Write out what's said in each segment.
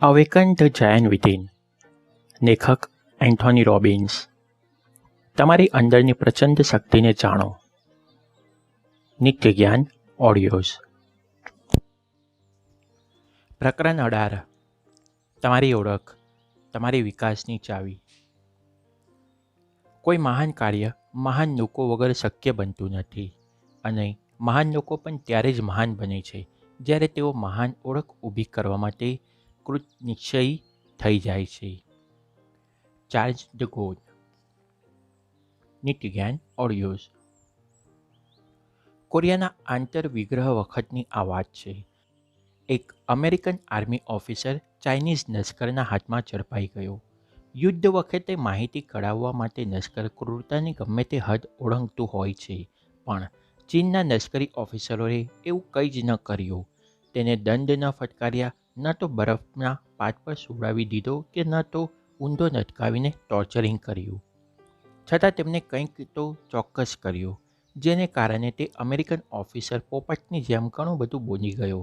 Awaken the Giant Within. લેખક Anthony Robbins. તમારી અંદરની પ્રચંડ શક્તિને જાણો. નિત્ય જ્ઞાન ઓડિયોઝ. પ્રકરણ 18. તમારી ઓળખ, તમારી વિકાસની ચાવી. કોઈ મહાન કાર્ય મહાન લોકો વગર શક્ય બનતું નથી, અને મહાન લોકો પણ ત્યારે જ મહાન બને છે જ્યારે તેઓ મહાન ઓળખ ઊભી કરવા માટે કૃતનિશ્ચયી થઈ જાય છે. ચાર્લ્સ ડ ગોલ. નિત્ય જ્ઞાન ઓડિયોઝ. કોરિયાના આંતરવિગ્રહ વખતની આ વાત છે. એક અમેરિકન આર્મી ઓફિસર ચાઇનીઝ લશ્કરના હાથમાં ઝડપાઈ ગયો. યુદ્ધ વખતે માહિતી કઢાવવા માટે લશ્કર ક્રૂરતાની ગમે તે હદ ઓળંગતું હોય છે, પણ ચીનના લશ્કરી ઓફિસરોએ એવું કંઈ જ ન કર્યું. તેને દંડ ન ફટકાર્યા, ન તો બરફના પાટ પર સુવડાવી દીધો કે ન તો ઊંધો લટકાવીને ટોર્ચરિંગ કર્યું. છતાં તેમણે કંઈક તો ચોક્કસ કર્યું, જેને કારણે તે અમેરિકન ઓફિસર પોપટની જેમ ઘણું બધું બોલી ગયો.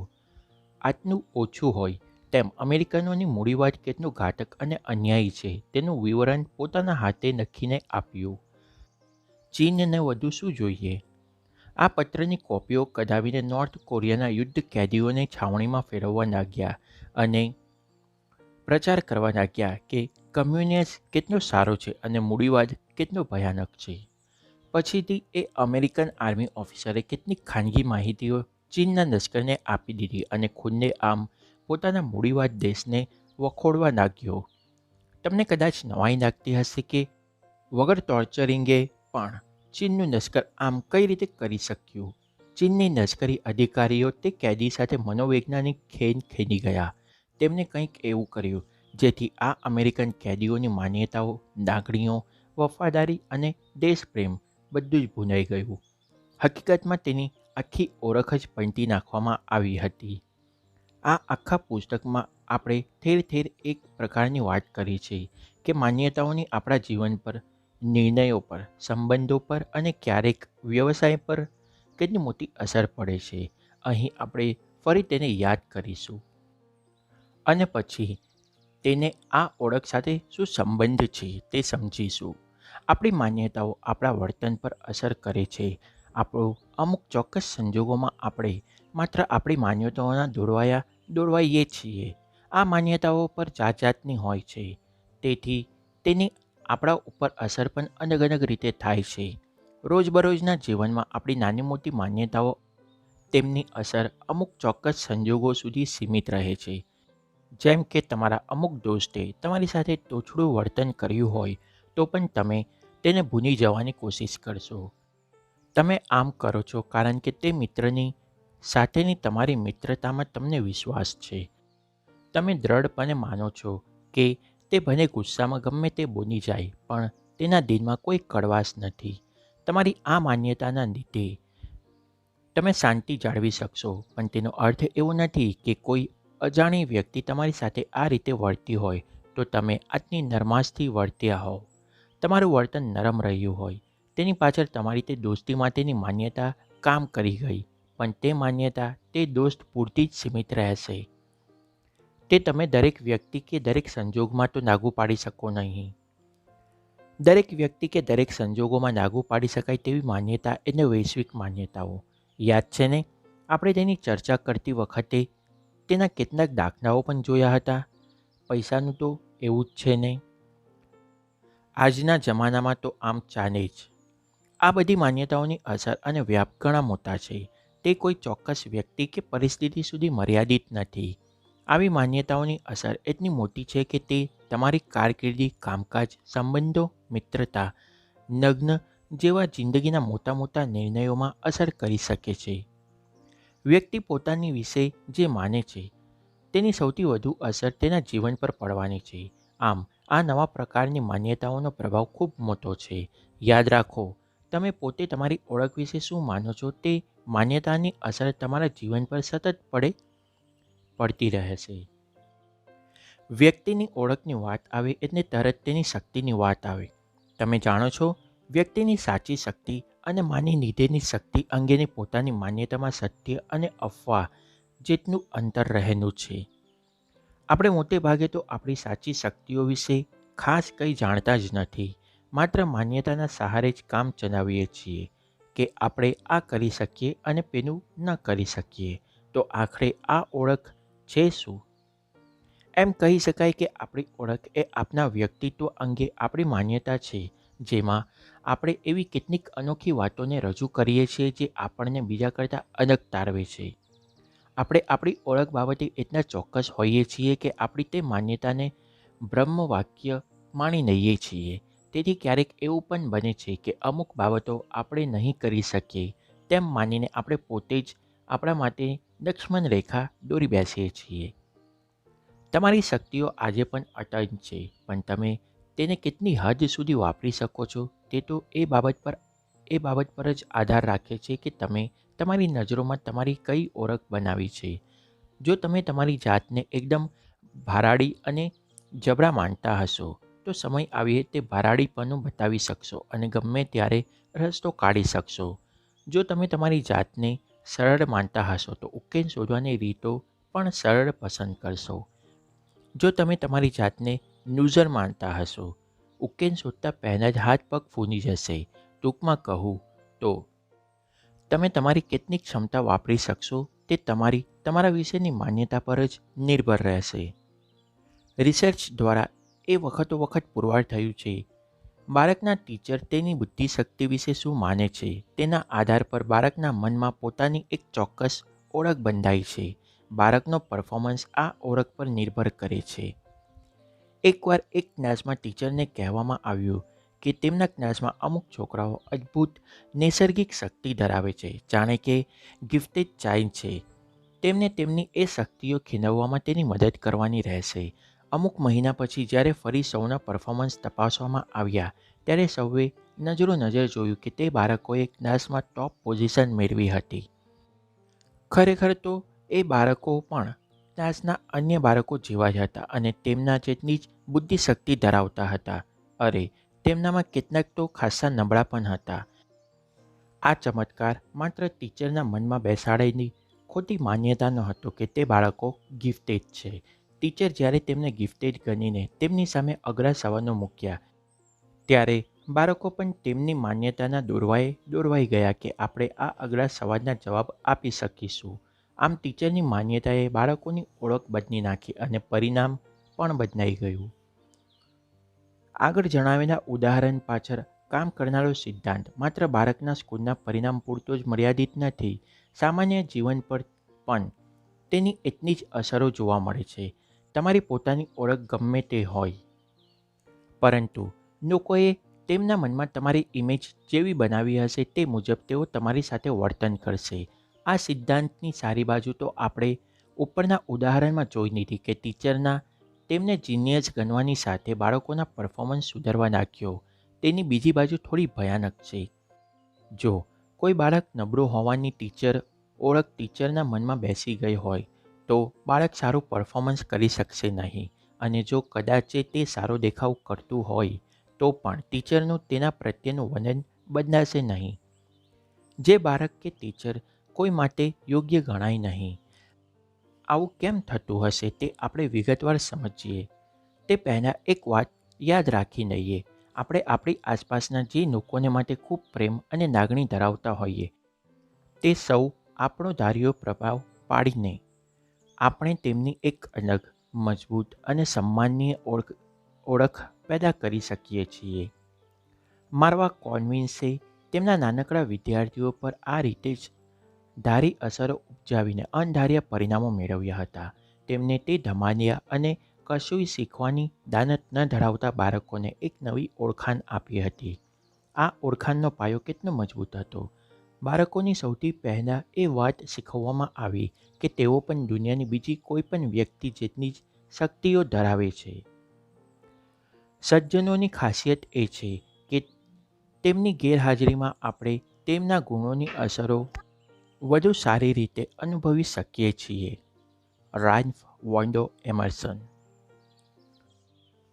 આટલું ઓછું હોય તેમ અમેરિકનોની મૂડીવાદ કેટલું ઘાતક અને અન્યાયી છે તેનું વિવરણ પોતાના હાથે લખીને આપ્યું. ચીનને વધુ શું જોઈએ? આ પત્રની કોપીઓ કઢાવીને નોર્થ કોરિયાના યુદ્ધ કેદીઓને છાવણીમાં ફેરવવા લાગ્યા અને પ્રચાર કરવા લાગ્યા કે કમ્યુનિસ્ટ કેટલો સારો છે અને મૂડીવાદ કેટલો ભયાનક છે. પછીથી એ અમેરિકન આર્મી ઓફિસરે કેટલીક ખાનગી માહિતીઓ ચીનના લશ્કરને આપી દીધી અને ખુદને આમ પોતાના મૂડીવાદ દેશને વખોડવા લાગ્યો. તમને કદાચ નવાઈ લાગતી હશે કે વગર ટોર્ચરિંગે પણ ચીનનું લશ્કર આમ કઈ રીતે કરી શક્યું. ચીનની લશ્કરી અધિકારીઓ તે કેદી સાથે મનોવૈજ્ઞાનિક ખેલ ખેલી ગયા. તેમણે કંઈક એવું કર્યું જેથી આ અમેરિકન કેદીઓની માન્યતાઓ, લાગણીઓ, વફાદારી અને દેશપ્રેમ બધું જ ભૂલાઈ ગયું. હકીકતમાં તેની આખી ઓળખ જ પલટી નાખવામાં આવી હતી. આ આખા પુસ્તકમાં આપણે ઠેર ઠેર એક પ્રકારની વાત કરી છે કે માન્યતાઓની આપણા જીવન પર, નિર્ણયો પર, સંબંધો પર અને ક્યારેક વ્યવસાય પર કેટલી મોટી અસર પડે છે. અહીં આપણે ફરી તેને યાદ કરીશું અને પછી તેને આ ઓળખ સાથે શું સંબંધ છે તે સમજીશું. આપણી માન્યતાઓ આપણા વર્તન પર અસર કરે છે. અમુક ચોક્કસ સંજોગોમાં આપણે માત્ર આપણી માન્યતાઓના દોરવાઈએ છીએ. આ માન્યતાઓ પર જાત જાતની હોય છે, તેથી તેની આપણા ઉપર અસર પણ અલગ અલગ રીતે થાય છે. રોજબરોજના જીવનમાં આપણી નાની મોટી માન્યતાઓ, તેમની અસર અમુક ચોક્કસ સંજોગો સુધી સીમિત રહે છે. જેમ કે તમારા અમુક દોસ્તે તમારી સાથે તોછડું વર્તન કર્યું હોય તો પણ તમે તેને ભૂલી જવાની કોશિશ કરશો. તમે આમ કરો છો કારણ કે તે મિત્રની સાથેની તમારી મિત્રતામાં તમને વિશ્વાસ છે. તમે દ્રઢપણે માનો છો કે તે ભલે ગુસ્સામાં ગમે તે બોલી જાય પણ તેના દિલમાં કોઈ કડવાશ નથી. તમારી આ માન્યતાના લીધે તમે શાંતિ જાળવી શકશો, પણ તેનો અર્થ એવો નથી કે કોઈ અજાણી વ્યક્તિ તમારી સાથે આ રીતે વર્તી હોય તો તમે આટલી નરમાશથી વર્ત્યા હોવ. તમારું વર્તન નરમ રહ્યું હોય, તેની પાછળ તમારી તે દોસ્તી માટેની માન્યતા કામ કરી ગઈ, પણ તે માન્યતા તે દોસ્ત પૂરતી જ સીમિત રહેશે. તે તમે દરેક વ્યક્તિ કે દરેક સંજોગમાં તો લાગુ પાડી શકો નહીં. દરેક વ્યક્તિ કે દરેક સંજોગોમાં લાગુ પાડી શકાય તેવી માન્યતા એટલે વૈશ્વિક માન્યતાઓ. યાદ છે ને, આપણે તેની ચર્ચા કરતી વખતે તેના કેટલાક દાખલાઓ પણ જોયા હતા. પૈસાનું તો એવું જ છે ને. આજના જમાનામાં તો આમ ચાલે જ. આ બધી માન્યતાઓની અસર અને વ્યાપ ઘણા મોટા છે. તે કોઈ ચોક્કસ વ્યક્તિ કે પરિસ્થિતિ સુધી મર્યાદિત નથી. આવી માન્યતાઓની અસર એટલી મોટી છે કે તે તમારી કારકિર્દી, કામકાજ, સંબંધો, મિત્રતા, લગ્ન જેવા જિંદગીના મોટા મોટા નિર્ણયોમાં અસર કરી શકે છે. વ્યક્તિ પોતાની વિશે જે માને છે તેની સૌથી વધુ અસર તેના જીવન પર પડવાની છે. આમ આ નવા પ્રકારની માન્યતાઓનો પ્રભાવ ખૂબ મોટો છે. યાદ રાખો, તમે પોતે તમારી ઓળખ વિશે શું માનો છો તે માન્યતાની અસર તમારા જીવન પર સતત પડતી રહેશે. વ્યક્તિની ઓળખની વાત આવે એટલે તરત તેની શક્તિની વાત આવે. તમે જાણો છો, વ્યક્તિની સાચી શક્તિ અને માની લીધેલી શક્તિ અંગેની પોતાની માન્યતામાં સત્ય અને અફવા જેટલું અંતર રહેલું છે. આપણે મોટે ભાગે તો આપણી સાચી શક્તિઓ વિશે ખાસ કંઈ જાણતા જ નથી. માત્ર માન્યતાના સહારે જ કામ ચલાવીએ છીએ કે આપણે આ કરી શકીએ અને પેલું ન કરી શકીએ. તો આખરે આ ઓળખ છે શું? એમ કહી શકાય કે આપણી ઓળખ એ આપણા વ્યક્તિત્વ અંગે આપણી માન્યતા છે, જેમાં આપણે એવી કેટલીક અનોખી વાતોને રજૂ કરીએ છીએ જે આપણને બીજા કરતાં અલગ તારવે છે. આપણે આપણી ઓળખ બાબતે એટલા ચોક્કસ હોઈએ છીએ કે આપણી તે માન્યતાને બ્રહ્મ વાક્ય માની લઈએ છીએ. તેથી ક્યારેક એવું પણ બને છે કે અમુક બાબતો આપણે નહીં કરી શકીએ તેમ માનીને આપણે પોતે જ આપણા માટે લક્ષ્મણ રેખા દોરી બેસીએ છીએ. તમારી શક્તિઓ આજે પણ અટલ છે, પણ તમે તેને કેટલી હદ સુધી વાપરી શકો છો તે તો એ બાબત પર જ આધાર રાખે છે કે તમે તમારી નજરોમાં તમારી કઈ ઓળખ બનાવી છે. જો તમે તમારી જાતને એકદમ ભરાડી અને જબરા માનતા હશો તો સમય આવીએ તે ભરાડીપણું બતાવી શકશો અને ગમે ત્યારે રસ્તો કાઢી શકશો. જો તમે તમારી જાતને સરળ માનતા હશો તો ઉકેલ શોધવાની રીતો પણ સરળ પસંદ કરશો. જો તમે તમારી જાતને લૂઝર માનતા હશો, ઉકેલ શોધતા પહેલાં જ હાથ પગ ફૂલી જશે. ટૂંકમાં કહું તો તમે તમારી કેટલી ક્ષમતા વાપરી શકશો તે તમારા વિશેની માન્યતા પર જ નિર્ભર રહેશે. રિસર્ચ દ્વારા એ વખત પુરવાર થયું છે, બાળકના ટીચર તેની બુદ્ધિશક્તિ વિશે શું માને છે તેના આધાર પર બાળકના મનમાં પોતાની એક ચોક્કસ ઓળખ બંધાય છે. બાળકનો પરફોર્મન્સ આ ઓળખ પર નિર્ભર કરે છે. એકવાર એક ક્લાસમાં ટીચરને કહેવામાં આવ્યું કે તેમના ક્લાસમાં અમુક છોકરાઓ અદ્ભુત નૈસર્ગિક શક્તિ ધરાવે છે, જાણે કે ગિફ્ટેડ ચાઇલ્ડ છે. તેમને તેમની એ શક્તિઓ ખીલવવામાં તેની મદદ કરવાની રહેશે. અમુક મહિના પછી જ્યારે ફરી સૌના પરફોર્મન્સ તપાસવામાં આવ્યા ત્યારે સૌએ નજર જોયું કે તે બાળકોએ ક્લાસમાં ટોપ પોઝિશન મેળવી હતી. ખરેખર તો એ બાળકો પણ ક્લાસના અન્ય બાળકો જેવા જ હતા અને તેમના જેટલી જ બુદ્ધિશક્તિ ધરાવતા હતા. અરે, તેમનામાં કેટલાક તો ખાસ્સા નબળા પણ હતા. આ ચમત્કાર માત્ર ટીચરના મનમાં બેસાડેલી ખોટી માન્યતા ન હતો કે તે બાળકો ગિફ્ટેડ છે. ટીચર જ્યારે તેમને ગિફ્ટેડ ગણીને તેમની સામે અઘરા સવાલો મૂક્યા ત્યારે બાળકો પણ તેમની માન્યતાના દોરવાઈ ગયા કે આપણે આ અઘરા સવાલના જવાબ આપી શકીશું. આમ ટીચરની માન્યતાએ બાળકોની ઓળખ બદલી નાખી અને પરિણામ પણ બદલાઈ ગયું. આગળ જણાવેલા ઉદાહરણ પાછળ કામ કરનારો સિદ્ધાંત માત્ર બાળકના સ્કૂલના પરિણામ પૂરતો જ મર્યાદિત નથી. સામાન્ય જીવન પર પણ તેની એટલી જ અસરો જોવા મળે છે. તમારી પોતાની ઓળખ ગમે તે હોય, પરંતુ લોકોએ તેમના મનમાં તમારી ઇમેજ જેવી બનાવી હશે તે મુજબ તેઓ તમારી સાથે વર્તન કરશે. આ સિદ્ધાંતની સારી બાજુ તો આપણે ઉપરના ઉદાહરણમાં જોઈ લીધી કે ટીચરના તેમને જીનિયસ ગણવાની સાથે બાળકોના પરફોર્મન્સ સુધારવા નાખ્યો. તેની બીજી બાજુ થોડી ભયાનક છે. જો કોઈ બાળક નબળું હોવાની ઓળખ ટીચરના મનમાં બેસી ગઈ હોય તો બાળક સારું પરફોર્મન્સ કરી શકશે નહીં, અને જો કદાચ તે સારો દેખાવ કરતું હોય તો પણ ટીચરનું તેના પ્રત્યેનું વલણ બદલાશે નહીં. જે બાળક કે ટીચર કોઈ માટે યોગ્ય ગણાય નહીં. આવું કેમ થતું હશે તે આપણે વિગતવાર સમજીએ તે પહેલાં એક વાત યાદ રાખી લઈએ. આપણે આપણી આસપાસના જે લોકોને માટે ખૂબ પ્રેમ અને લાગણી ધરાવતા હોઈએ તે સૌ આપણો ધાર્યો પ્રભાવ પાડીને આપણે તેમની એક અલગ, મજબૂત અને સન્માનીય ઓળખ પેદા કરી શકીએ છીએ. માર્વા કોલિન્સે તેમના નાનકડા વિદ્યાર્થીઓ પર આ રીતે જ ધારી અસરો ઉપજાવીને અણધાર્યા પરિણામો મેળવ્યા હતા. તેમને તે ધમાલિયા અને કશુંય શીખવાની દાનત ન ધરાવતા બાળકોને એક નવી ઓળખાણ આપી હતી. આ ઓળખાણનો પાયો કેટલો મજબૂત હતો! બાળકોની સૌથી પહેલાં એ વાત શીખવવામાં આવી કે તેઓ પણ દુનિયાની બીજી કોઈ પણ વ્યક્તિ જેટલી જ શક્તિઓ ધરાવે છે. સજ્જનોની ખાસિયત એ છે કે તેમની ગેરહાજરીમાં આપણે તેમના ગુણોની અસરો વધુ સારી રીતે અનુભવી શકીએ છીએ. Ralph Waldo Emerson.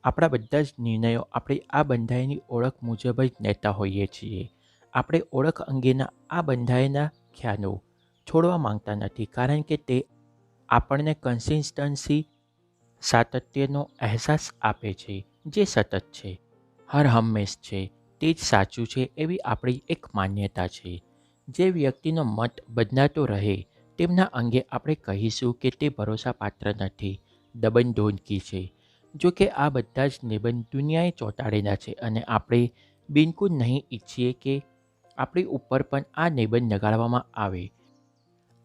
આપણા બધા જ નિર્ણયો આપણે આ બંધાયેલી ઓળખ મુજબ જ લેતા હોઈએ છીએ. આપણે ઓળખ અંગેના આ બંધાયેલા ખ્યાલો છોડવા માંગતા નથી, કારણ કે તે આપણને કન્સિસ્ટન્સી, સાતત્યનો અહેસાસ આપે છે, જે સતત છે, હર હંમેશ છે, તે જ સાચું છે એવી આપણી એક માન્યતા છે. જે વ્યક્તિનો મત બદલાતો રહે તેમના અંગે આપણે કહીશું કે તે ભરોસાપાત્ર નથી, દબનધોનકી છે. જો કે આ બધા જ નિબંધ દુનિયાએ ચોંટાડેલા છે અને આપણે બિલકુલ નહીં ઈચ્છીએ કે આપણી ઉપર પણ આ નિબંધ લગાડવામાં આવે.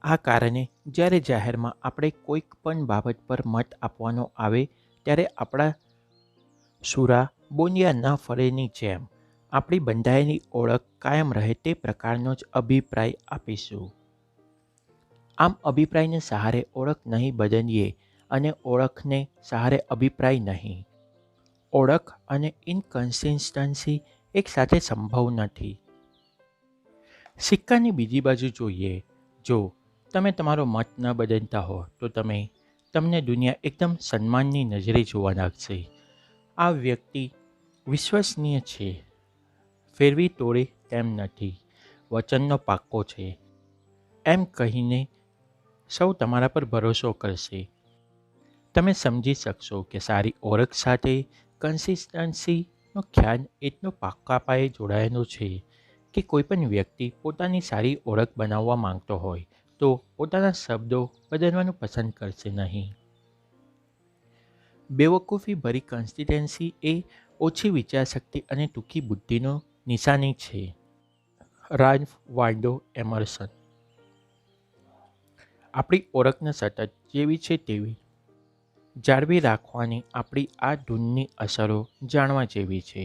આ કારણે જ્યારે જાહેરમાં આપણે કોઈક પણ બાબત પર મત આપવાનો આવે ત્યારે આપણા સુરા બોનિયા ન ફળેની જેમ આપણી બંધાયેલી ઓળખ કાયમ રહે તે પ્રકારનો જ અભિપ્રાય આપીશું. આમ અભિપ્રાયને સહારે ઓળખ નહીં બદલીએ અને ઓળખને સહારે અભિપ્રાય નહીં. ઓળખ અને ઇનકન્સિસ્ટન્સી એકસાથે સંભવ નથી. સિક્કાની બીજી બાજુ જોઈએ, જો તમે તમારો મત ન બદલતા હો તો તમને દુનિયા એકદમ સન્માનની નજરે જોવા લાગશે. આ વ્યક્તિ વિશ્વસનીય છે, ફેરવી તોડે તેમ નથી, વચનનો પાક્કો છે, એમ કહીને સૌ તમારા પર ભરોસો કરશે. તમે સમજી શકશો કે સારી ઓળખ સાથે કન્સિસ્ટન્સીનો ખ્યાલ એટલો પાક્કા પાયે જોડાયેલો છે કે કોઈપણ વ્યક્તિ પોતાની સારી ઓળખ બનાવવા માંગતો હોય તો પોતાના શબ્દો બદલવાનું પસંદ કરશે નહીં. બેવકૂફી ભરી કન્સિસ્ટન્સી એ ઓછી વિચારશક્તિ અને ટૂંકી બુદ્ધિનો નિશાની છે. Ralph Waldo Emerson. આપણી ઓળખને સતત જેવી છે તેવી જાળવી રાખવાની આપણી આ ધૂનની અસરો જાણવા જેવી છે.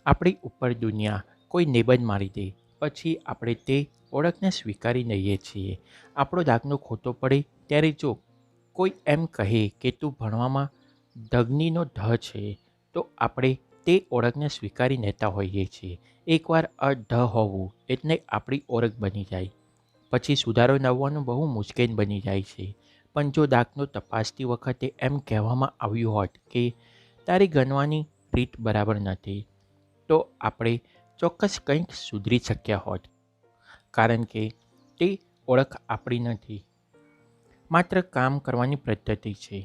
આપણી ઉપર દુનિયા કોઈ નિબંધ મારી દે પછી આપણે તે ઓળખને સ્વીકારી લઈએ છીએ. આપણો દાખલો ખોટો પડે ત્યારે જો કોઈ એમ કહે કે તું ભણવામાં ધગનીનો ઢ છે તો આપણે તે ઓળખને સ્વીકારી લેતા હોઈએ છીએ. એકવાર અઢ હોવું એટલે આપણી ઓળખ બની જાય, પછી સુધારો લાવવાનું બહુ મુશ્કેલ બની જાય છે. પણ જો દાખલો તપાસતી વખતે એમ કહેવામાં આવ્યું હોત કે તારી ગણવાની રીત બરાબર નથી, તો આપણે ચોક્કસ કંઈક સુધરી શક્યા હોત, કારણ કે તે ઓળખ આપણી નથી, માત્ર કામ કરવાની પદ્ધતિ છે.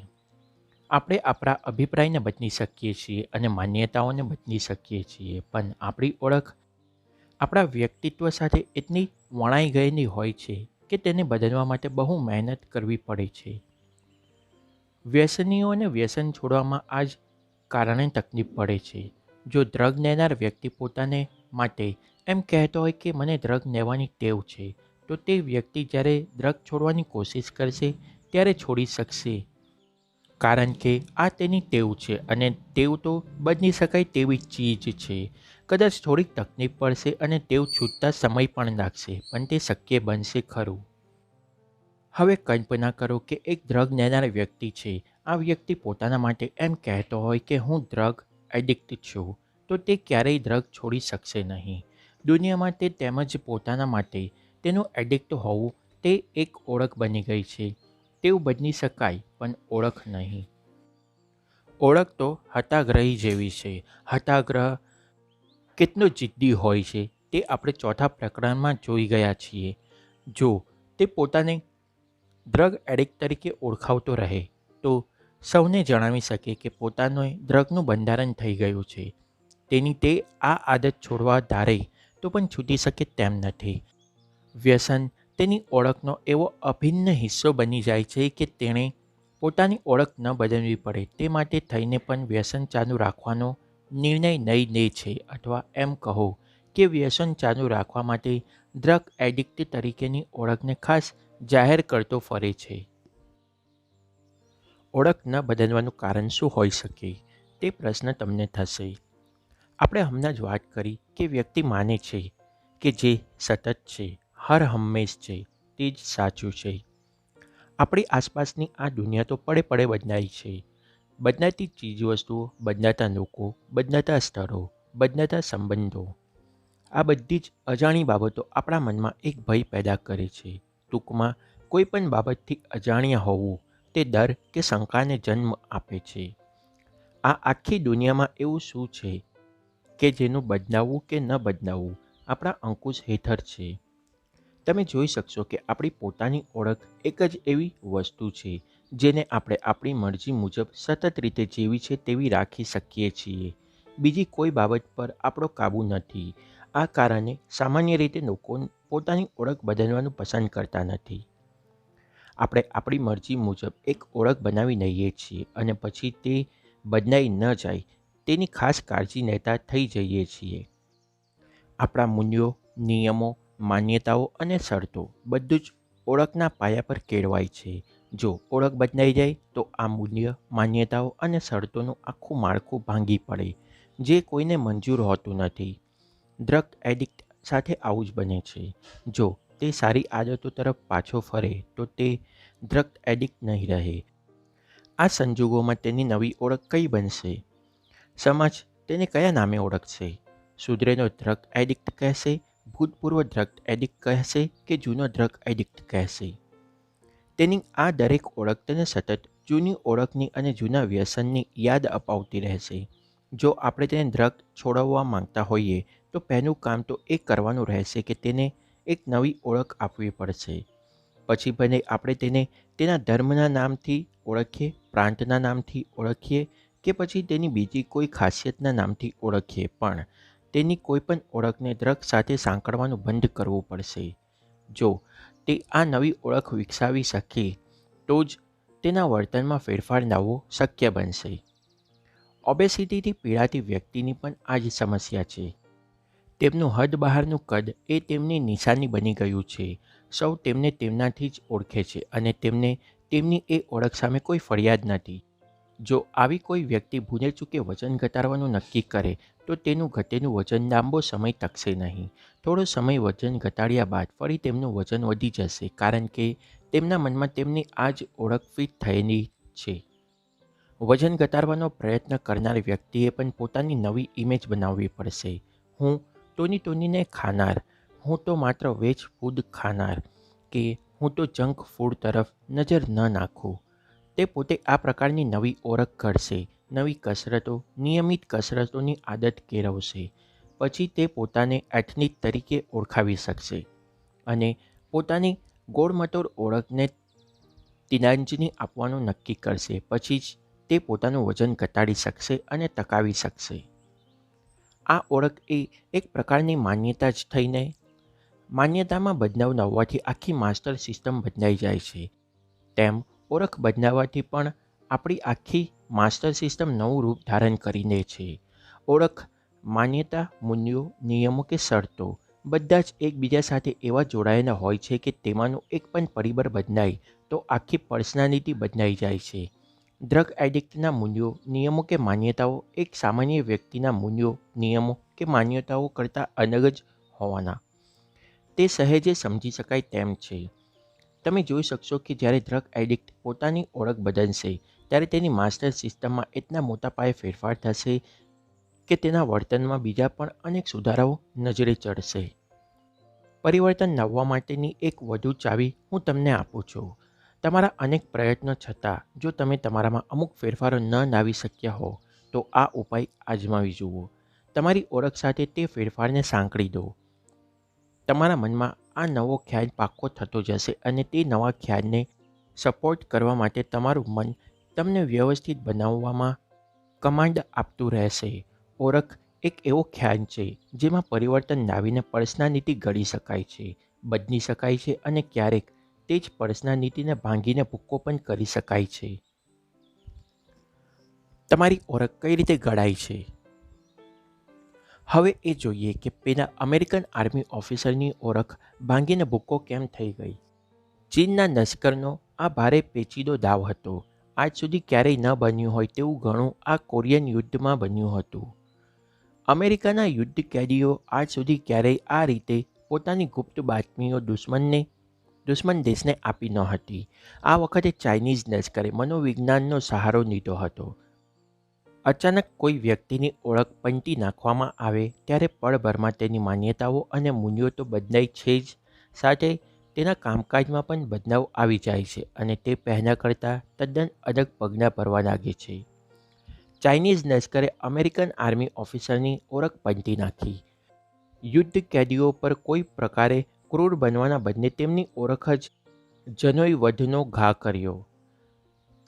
આપણે આપણા અભિપ્રાયને બદલી શકીએ છીએ અને માન્યતાઓને બદલી શકીએ છીએ, પણ આપણી ઓળખ આપણા વ્યક્તિત્વ સાથે એટલી વણાઈ ગયેલી હોય છે કે તેને બદલવા માટે બહુ મહેનત કરવી પડે છે. વ્યસનીઓને વ્યસન છોડવામાં આ જ કારણે તકલીફ પડે છે. જો ડ્રગ લેનાર વ્યક્તિ પોતાને માટે એમ કહેતો હોય કે મને ડ્રગ લેવાની ટેવ છે, તો તે વ્યક્તિ જ્યારે ડ્રગ છોડવાની કોશિશ કરશે ત્યારે છોડી શકશે, કારણ કે આ તેની ટેવ છે અને ટેવ તો બદલી શકાય તેવી ચીજ છે. કદાચ થોડીક તકલીફ પડશે અને ટેવ છૂટતા સમય પણ લાગશે, પણ તે શક્ય બનશે ખરું. હવે કલ્પના કરો કે એક ડ્રગ લેનાર વ્યક્તિ છે. આ વ્યક્તિ પોતાના માટે એમ કહેતો હોય કે હું ડ્રગ એડિક્ટ છું, તો તે ક્યારેય ડ્રગ છોડી શકશે નહીં. દુનિયામાં તે તેમજ પોતાના માટે તેનું એડિક્ટ હોવું તે એક ઓળખ બની ગઈ છે. ટેવ બદલી શકાય પણ ઓળખ નહીં. ઓળખ તો હતાગ્રહી જેવી છે. હતાગ્રહ કેટલો જિદ્દી હોય છે તે આપણે ચોથા પ્રકરણમાં જોઈ ગયા છીએ. જો તે પોતાને ડ્રગ એડિક્ટ તરીકે ઓળખાવતો રહે તો સૌને જણાવી શકે કે પોતાને ડ્રગનું બંધારણ થઈ ગયું છે. તેની તે આ આદત છોડવા ધારે તો પણ છૂટી શકે તેમ નથી. વ્યસન તેની ઓળખનો એવો અભિન્ન હિસ્સો બની જાય છે કે તેણે પોતાની ઓળખ ન બદલવી પડે તે માટે થઈને પણ વ્યસન ચાલુ રાખવાનો નિર્ણય લઈ લે છે, અથવા એમ કહો કે વ્યસન ચાલુ રાખવા માટે ડ્રગ એડિક્ટ તરીકેની ઓળખને ખાસ જાહેર કરતો ફરે છે. ઓળખ ન બદલવાનું કારણ શું હોઈ શકે તે પ્રશ્ન તમને થશે. આપણે હમણાં જ વાત કરી કે વ્યક્તિ માને છે કે જે સતત છે, હર હંમેશ છે, તે જ સાચું છે. આપણી આસપાસની આ દુનિયા તો પડે પડે બદલાય છે. બદલાતી ચીજવસ્તુઓ, બદલાતા લોકો, બદલાતા સ્થળો, બદલાતા સંબંધો, આ બધી જ અજાણી બાબતો આપણા મનમાં એક ભય પેદા કરે છે. ટૂંકમાં કોઈ પણ બાબતથી અજાણ્યા હોવું તે ડર કે શંકાને જન્મ આપે છે. આ આખી દુનિયામાં એવું શું છે કે જેનું બદલાવવું કે ન બદલાવવું આપણા અંકુશ હેઠળ છે. તમે જોઈ શકશો કે આપણી પોતાની ઓળખ એક જ એવી વસ્તુ છે જેને આપણે આપણી મરજી મુજબ સતત રીતે જેવી છે તેવી રાખી શકીએ છીએ. બીજી કોઈ બાબત પર આપણો કાબૂ નથી. આ કારણે સામાન્ય રીતે લોકો પોતાની ઓળખ બદલવાનું પસંદ કરતા નથી. આપણે આપણી મરજી મુજબ એક ઓળખ બનાવી લઈએ છીએ અને પછી તે બદલાઈ ન જાય તેની ખાસ કાળજી લેતા થઈ જઈએ છીએ. આપણા મૂલ્યો, નિયમો, માન્યતાઓ અને શરતો બધું જ ઓળખના પાયા પર કેળવાય છે. જો ઓળખ બદલાઈ જાય તો આ મૂલ્ય, માન્યતાઓ અને શરતોનું આખું માળખું ભાંગી પડે, જે કોઈને મંજૂર હોતું નથી. ડ્રગ એડિક્ટ સાથે આવું જ બને છે. જો તે સારી આદતો તરફ પાછો ફરે તો તે ડ્રગ એડિક્ટ નહીં રહે. આ સંજોગોમાં તેની નવી ઓળખ કઈ બનશે? સમાજ તેને કયા નામે ઓળખશે? સુધરેલો ડ્રગ એડિક્ટ કહેશે, ભૂતપૂર્વ ડ્રગ એડિક્ટ કહેશે કે જૂનો ડ્રગ એડિક્ટ કહેશે? તેની આ દરેક ઓળખ તેને સતત જૂની ઓળખની અને જૂના વ્યસનની યાદ અપાવતી રહેશે. જો આપણે તેને ડ્રગ છોડાવવા માંગતા હોઈએ તો પહેલું કામ તો એ કરવાનું રહેશે કે તેને એક નવી ઓળખ આપવી પડશે. પછી ભલે આપણે તેને તેના ધર્મના નામથી ઓળખીએ, પ્રાંતના નામથી ઓળખીએ કે પછી તેની બીજી કોઈ ખાસિયતના નામથી ઓળખીએ, પણ તેની કોઈપણ ઓળખને ડ્રગ સાથે સાંકળવાનું બંધ કરવું પડશે. જો તે આ નવી ઓળખ વિકસાવી શકે તો જ તેના વર્તનમાં ફેરફાર લાવવો શક્ય બનશે. ઓબેસિટીથી પીડાતી વ્યક્તિની પણ આ જ સમસ્યા છે. તેમનું હદ બહારનું કદ એ તેમની નિશાની બની ગયું છે. સૌ તેમને તેમનાથી જ ઓળખે છે અને તેમને તેમની એ ઓળખ સામે કોઈ ફરિયાદ નથી. જો આવી કોઈ વ્યક્તિ ભૂલે ચૂકે વજન ઘટાડવાનું નક્કી કરે તો તેનું ઘટેલું વજન લાંબો સમય ટકશે નહીં. થોડો સમય વજન ઘટાડ્યા બાદ ફરી તેમનું વજન વધી જશે, કારણ કે તેમના મનમાં તેમની આ જ ઓળખ ફિટ થયેલી છે. વજન ઘટાડવાનો પ્રયત્ન કરનાર વ્યક્તિએ પણ પોતાની નવી ઇમેજ બનાવવી પડશે. હું ટોનીને ખાનાર, હું તો માત્ર વેજ ફૂડ ખાનાર, કે હું તો જંક ફૂડ તરફ નજર ન નાખું. તે પોતે આ પ્રકારની નવી ઓળખ ઘડશે, નવી કસરતો, નિયમિત કસરતોની આદત કેળવશે. પછી તે પોતાને એથ્લીટ તરીકે ઓળખાવી શકશે અને પોતાની ગોળમટોળ ઓળખને તિલાંજલિ આપવાનું નક્કી કરશે. પછી જ તે પોતાનું વજન ઘટાડી શકશે અને ટકાવી શકશે. આ ઓળખ એ એક પ્રકારની માન્યતા જ થઈને માન્યતામાં બદલાવ લાવવાથી આખી માસ્ટર સિસ્ટમ બદલાઈ જાય છે. તેમ ઓળખ બદલાવવાથી પણ આપણી આખી માસ્ટર સિસ્ટમ નવું રૂપ ધારણ કરી લે છે. ઓળખ, માન્યતા, મૂલ્યો, નિયમો કે શરતો બધા જ એકબીજા સાથે એવા જોડાયેલા હોય છે કે તેમાંનું એક પણ પરિબળ બદલાય તો આખી પર્સનાલિટી બદલાઈ જાય છે. ડ્રગ એડિક્ટના મૂલ્યો, નિયમો કે માન્યતાઓ એક સામાન્ય વ્યક્તિના મૂલ્યો, નિયમો કે માન્યતાઓ કરતાં અલગ જ હોવાના તે સહેજે સમજી શકાય તેમ છે. તમે જોઈ શકશો કે જ્યારે ડ્રગ એડિક્ટ પોતાની ઓળખ બદલશે ત્યારે તેની માસ્ટર સિસ્ટમમાં એટલા મોટા પાયે ફેરફાર થશે કે તેના વર્તનમાં બીજા પણ અનેક સુધારાઓ નજરે ચડશે. પરિવર્તન લાવવા માટેની એક વધુ ચાવી હું તમને આપું છું. તમારા અનેક પ્રયત્નો છતાં જો તમે તમારામાં અમુક ફેરફારો ન લાવી શક્યા હો તો આ ઉપાય આજમાવી જુઓ. તમારી ઓળખ સાથે તે ફેરફારને સાંકળી દો. તમારા મનમાં આ નવો ખ્યાલ પાક્કો થતો જશે અને તે નવા ખ્યાલને સપોર્ટ કરવા માટે તમારું મન તમને વ્યવસ્થિત બનાવવામાં કમાન્ડ આપતું રહેશે. ઓળખ એક એવો ખ્યાલ છે જેમાં પરિવર્તન લાવીને પર્સનાલિટી ઘડી શકાય છે, બદલી શકાય છે અને ક્યારેક તે જ પર્સનાલિટીને ભાંગીને ભૂક્કો પણ કરી શકાય છે. તમારી ઓળખ કઈ રીતે ઘડાય છે? હવે એ જોઈએ કે પેલા અમેરિકન આર્મી ઓફિસરની ઓળખ ભાંગીને ભૂક્કો કેમ થઈ ગઈ. ચીનના લશ્કરનો આ ભારે પેચીદો દાવ હતો. આજ સુધી ક્યારેય ન બન્યું હોય તેવું ઘણું આ કોરિયન યુદ્ધમાં બન્યું હતું. અમેરિકાના યુદ્ધ કેદીઓ આજ સુધી ક્યારેય આ રીતે પોતાની ગુપ્ત બાતમીઓ દુશ્મન દેશને આપી ન હતી. આ વખતે ચાઇનીઝ લશ્કરે મનોવિજ્ઞાનનો સહારો લીધો હતો. અચાનક કોઈ વ્યક્તિની ઓળખ પંટી નાખવામાં આવે ત્યારે પળભરમાં તેની માન્યતાઓ અને મૂલ્યો તો બદલાય છે જ, સાથે તેના કામકાજમાં પણ બદલાવ આવી જાય છે અને તે પહેલાં કરતાં તદ્દન અલગ પગલાં ભરવા લાગે છે. ચાઇનીઝ લશ્કરે અમેરિકન આર્મી ઓફિસરની ઓળખ પંટી નાખી. યુદ્ધ કેદીઓ પર કોઈ પ્રકારે ક્રૂર બનવાના બદલે તેમની ઓળખ જ જનોઈ વધનો ઘા કર્યો.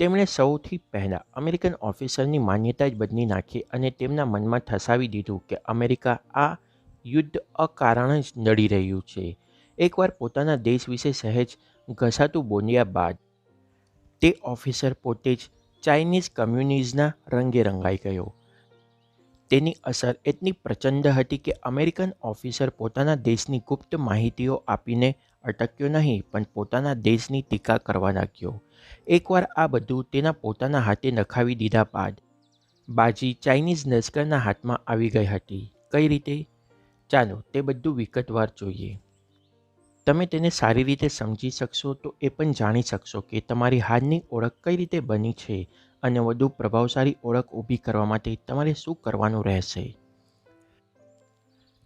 તેમણે સૌથી પહેલાં અમેરિકન ઓફિસરની માન્યતા જ બદલી નાખી અને તેમના મનમાં ઠસાવી દીધું કે અમેરિકા આ યુદ્ધ અકારણ જ લડી રહ્યું છે. એકવાર પોતાના દેશ વિશે સહેજ ઘસાતું બોલ્યા બાદ તે ઓફિસર પોતે જ ચાઇનીઝ કમ્યુનિઝમના રંગે રંગાઈ ગયો. તેની અસર એટલી પ્રચંડ હતી કે અમેરિકન ઓફિસર પોતાના દેશની ગુપ્ત માહિતીઓ આપીને અટક્યો નહીં, પણ પોતાના દેશની ટીકા કરવા લાગ્યો. એકવાર આ બધું તેના પોતાના હાથે નખાવી દીધા બાદ બાજી ચાઇનીઝ લશ્કરના હાથમાં આવી ગઈ હતી. કઈ રીતે? ચાલો તે બધું વિગતવાર જોઈએ. તમે તેને સારી રીતે સમજી શકશો તો એ પણ જાણી શકશો કે તમારી હાલની ઓળખ કઈ રીતે બની છે અને વધુ પ્રભાવશાળી ઓળખ ઊભી કરવા માટે તમારે શું કરવાનું રહેશે.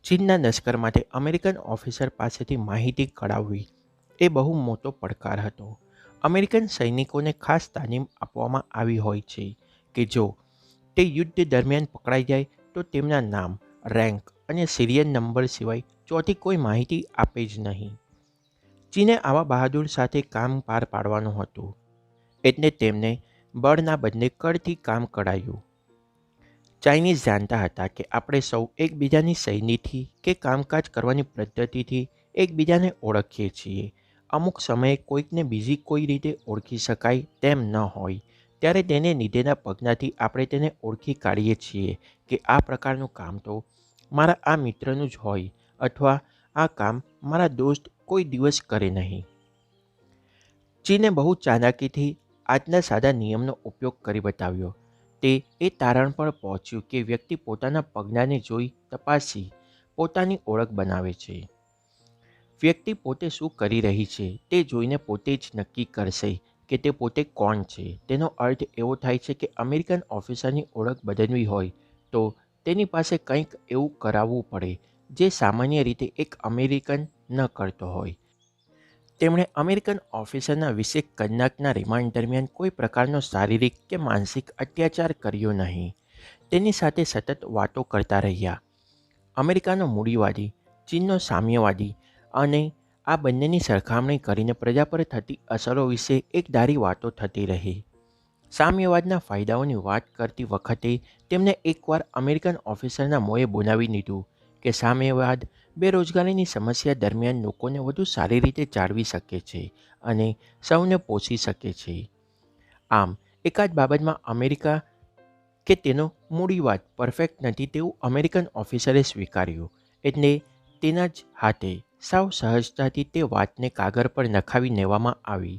ચીનના લશ્કર માટે અમેરિકન ઓફિસર પાસેથી માહિતી કઢાવવી એ બહુ મોટો પડકાર હતો. અમેરિકન સૈનિકોને ખાસ તાલીમ આપવામાં આવી હોય છે કે જો તે યુદ્ધ દરમિયાન પકડાઈ જાય તો તેમના નામ, રેન્ક અને સિરિયલ નંબર સિવાય ચોથી કોઈ માહિતી આપે જ નહીં. ચીને આવા બહાદુર સાથે કામ પાર પાડવાનું હતું, એટલે તેમને બળના બદલે કળથી કામ કરાયું. ચાઇનીઝ જાણતા હતા કે આપણે સૌ એકબીજાની શૈલીથી કે કામકાજ કરવાની પદ્ધતિથી એકબીજાને ઓળખીએ છીએ. અમુક સમયે કોઈકને બીજી કોઈ રીતે ઓળખી શકાય તેમ ન હોય, ત્યારે તેને લીધેલા પગલાંથી આપણે તેને ઓળખી કાઢીએ છીએ કે આ પ્રકારનું કામ તો મારા આ મિત્રનું જ હોય અથવા આ કામ મારા દોસ્ત કોઈ દિવસ કરે નહીં. ચીને બહુ ચાલાકીથી આજના સાદા નિયમનો ઉપયોગ કરી બતાવ્યો. તે એ તારણ પર પહોંચ્યું કે વ્યક્તિ પોતાના પગલાંને જોઈ તપાસી પોતાની ઓળખ બનાવે છે. વ્યક્તિ પોતે શું કરી રહી છે તે જોઈને પોતે જ નક્કી કરશે કે તે પોતે કોણ છે. તેનો અર્થ એવો થાય છે કે અમેરિકન ઓફિસરની ઓળખ બદલવી હોય તો તેની પાસે કંઈક એવું કરાવવું પડે જે સામાન્ય રીતે એક અમેરિકન ન કરતો હોય. તેમણે અમેરિકન ઓફિસરના 20 કલાકના રિમાન્ડ દરમિયાન કોઈ પ્રકારનો શારીરિક કે માનસિક અત્યાચાર કર્યો નહીં. તેની સાથે સતત વાતો કરતા રહ્યા. અમેરિકાનો મૂડીવાદી, ચીનનો સામ્યવાદી અને આ બંનેની સરખામણી કરીને પ્રજા પર થતી અસરો વિશે એકધારી વાતો થતી રહી. સામ્યવાદના ફાયદાઓની વાત કરતી વખતે તેમને એકવાર અમેરિકન ઓફિસરના મોંએ બોલાવી દીધું કે સામ્યવાદ બેરોજગારીની સમસ્યા દરમિયાન લોકોને વધુ સારી રીતે જાળવી શકે છે અને સૌને પોષી શકે છે. આમ એકાદ બાબતમાં અમેરિકા કે તેનો મૂડીવાદ પરફેક્ટ નથી તેવું અમેરિકન ઓફિસરે સ્વીકાર્યું, એટલે તેના જ હાથે સાવ સહજતાથી તે વાતને કાગળ પર નખાવી લેવામાં આવી.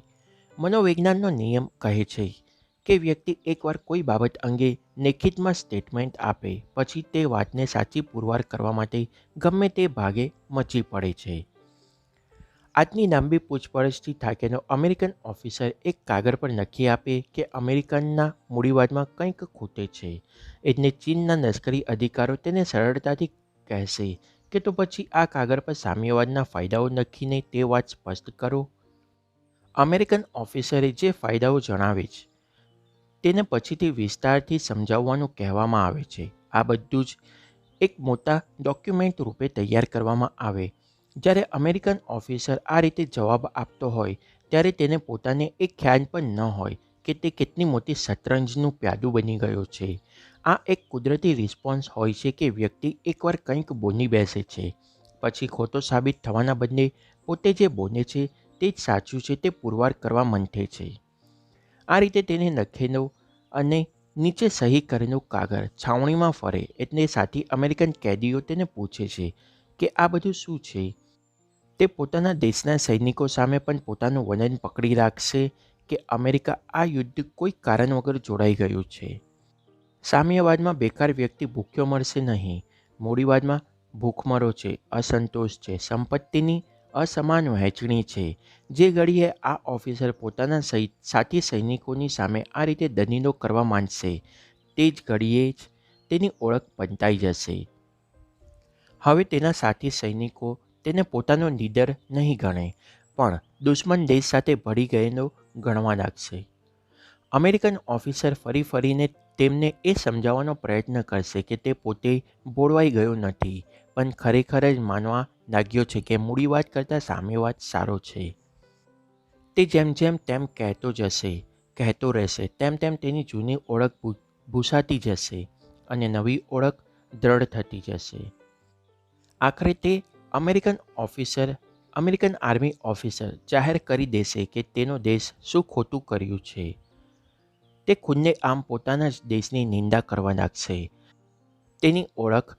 મનોવિજ્ઞાનનો નિયમ કહે છે કે વ્યક્તિ એકવાર કોઈ બાબત અંગે લેખિતમાં સ્ટેટમેન્ટ આપે પછી તે વાતને સાચી પુરવાર કરવા માટે ગમે તે ભાગે મચી પડે છે. આજની લાંબી પૂછપરછથી થાકેલો અમેરિકન ઓફિસર એક કાગળ પર લખી આપે કે અમેરિકનના મૂડીવાદમાં કંઈક ખૂટે છે, એટલે ચીનના લશ્કરી અધિકારો તેને સરળતાથી કહેશે કે તો પછી આ કાગળ પર સામ્યવાદના ફાયદાઓ લખીને તે વાત સ્પષ્ટ કરો. અમેરિકન ઓફિસરે જે ફાયદાઓ જણાવે છે તેને પછીથી વિસ્તારથી સમજાવવાનું કહેવામાં આવે છે. આ બધું જ એક મોટા ડોક્યુમેન્ટ રૂપે તૈયાર કરવામાં આવે. જ્યારે અમેરિકન ઓફિસર આ રીતે જવાબ આપતો હોય ત્યારે તેને પોતાને એક ખ્યાલ પણ ન હોય કે તે કેટલી મોટી શતરંજનું પ્યાદું બની ગયો છે. આ એક કુદરતી રિસ્પોન્સ હોય છે કે વ્યક્તિ એકવાર કંઈક બોલી બેસે છે પછી ખોટો સાબિત થવાના બદલે પોતે જે બોલે છે તે જ સાચું છે તે પુરવાર કરવા મંથે છે. આ રીતે તેને લખેલો અને નીચે સહી કરેલો કાગળ છાવણીમાં ફરે એટલે સાથી અમેરિકન કેદીઓ તેને પૂછે છે કે આ બધું શું છે. તે પોતાના દેશના સૈનિકો સામે પણ પોતાનું વલણ પકડી રાખશે કે અમેરિકા આ યુદ્ધ કોઈ કારણ વગર જોડાઈ ગયું છે. સામ્યવાદમાં બેકાર વ્યક્તિ ભૂખ્યો મરશે નહીં. મૂડીવાદમાં ભૂખમરો છે, અસંતોષ છે, સંપત્તિની અસમાન વહેંચણી છે. જે ઘડીએ આ ઓફિસર પોતાના સાથી સૈનિકોની સામે આ રીતે દલીલો કરવા માંડશે તે જ ઘડીએ જ તેની ઓળખ પંતાઈ જશે. હવે તેના સાથી સૈનિકો તેને પોતાનો લીડર નહીં ગણે પણ દુશ્મન દેશ સાથે ભળી ગયેલો ગણવા લાગશે. અમેરિકન ઓફિસર ફરી ફરીને તેમને એ સમજાવવાનો પ્રયત્ન કરશે કે તે પોતે બોળવાઈ ગયો નથી પણ ખરેખર જ માનવા લાગ્યો છે કે મૂડીવાદ કરતાં સામ્યવાદ સારો છે. તે જેમ જેમ તેમ કહેતો જશે કહેતો રહેશે તેમ તેમ તેની જૂની ઓળખ ભૂસાતી જશે અને નવી ઓળખ દ્રઢ થતી જશે. આખરે તે અમેરિકન આર્મી ઓફિસર જાહેર કરી દેશે કે તેનો દેશ શું ખોટું કર્યું છે. તે ખુદને આમ પોતાના જ દેશની નિંદા કરવા લાગશે. તેની ઓળખ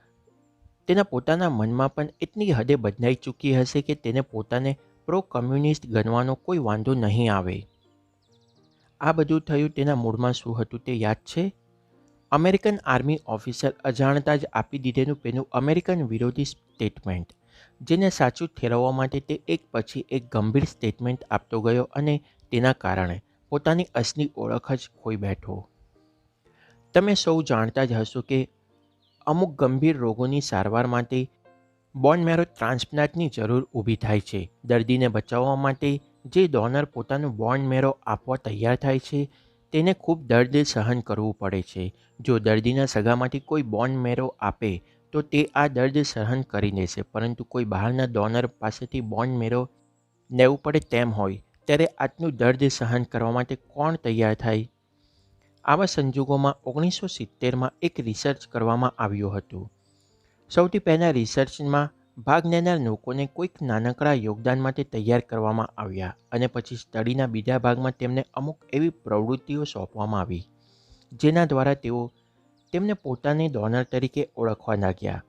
તેના પોતાના મનમાં પણ એટલી હદે બદલાઈ ચૂકી હશે કે તેને પોતાને પ્રો કમ્યુનિસ્ટ ગણવાનો કોઈ વાંધો નહીં આવે. આ બધું થયું તેના મૂળમાં શું હતું તે યાદ છે? અમેરિકન આર્મી ઓફિસર અજાણતા જ આપી દીધેલું પેલું અમેરિકન વિરોધી સ્ટેટમેન્ટ, જેને સાચું ઠેરવવા માટે તે એક પછી એક ગંભીર સ્ટેટમેન્ટ આપતો ગયો અને તેના કારણે પોતાની અસલી ઓળખ જ ખોઈ બેઠો. તમે સૌ જાણતા જ હશો કે અમુક ગંભીર રોગોની સારવાર માટે બોન મેરો ટ્રાન્સપ્લાન્ટની જરૂર ઊભી થાય છે. દર્દીને બચાવવા માટે જે ડોનર પોતાનું બોન મેરો આપવા તૈયાર થાય છે તેને ખૂબ દર્દ સહન કરવું પડે છે. જો દર્દીના સગામાંથી કોઈ બોન મેરો આપે તો તે આ દર્દ સહન કરી લેશે, પરંતુ કોઈ બહારના ડોનર પાસેથી બોન મેરો લેવું પડે તેમ હોય ત્યારે આટલું દર્દ સહન કરવા માટે કોણ તૈયાર થાય? આવા સંજોગોમાં 1970માં એક રિસર્ચ કરવામાં આવ્યું હતું. સૌથી પહેલાં રિસર્ચમાં ભાગ લેનાર લોકોને કોઈક નાનકડા યોગદાન માટે તૈયાર કરવામાં આવ્યા અને પછી સ્ટડીના બીજા ભાગમાં તેમને અમુક એવી પ્રવૃત્તિઓ સોંપવામાં આવી જેના દ્વારા તેઓ તેમને પોતાને ડોનર તરીકે ઓળખવા લાગ્યા.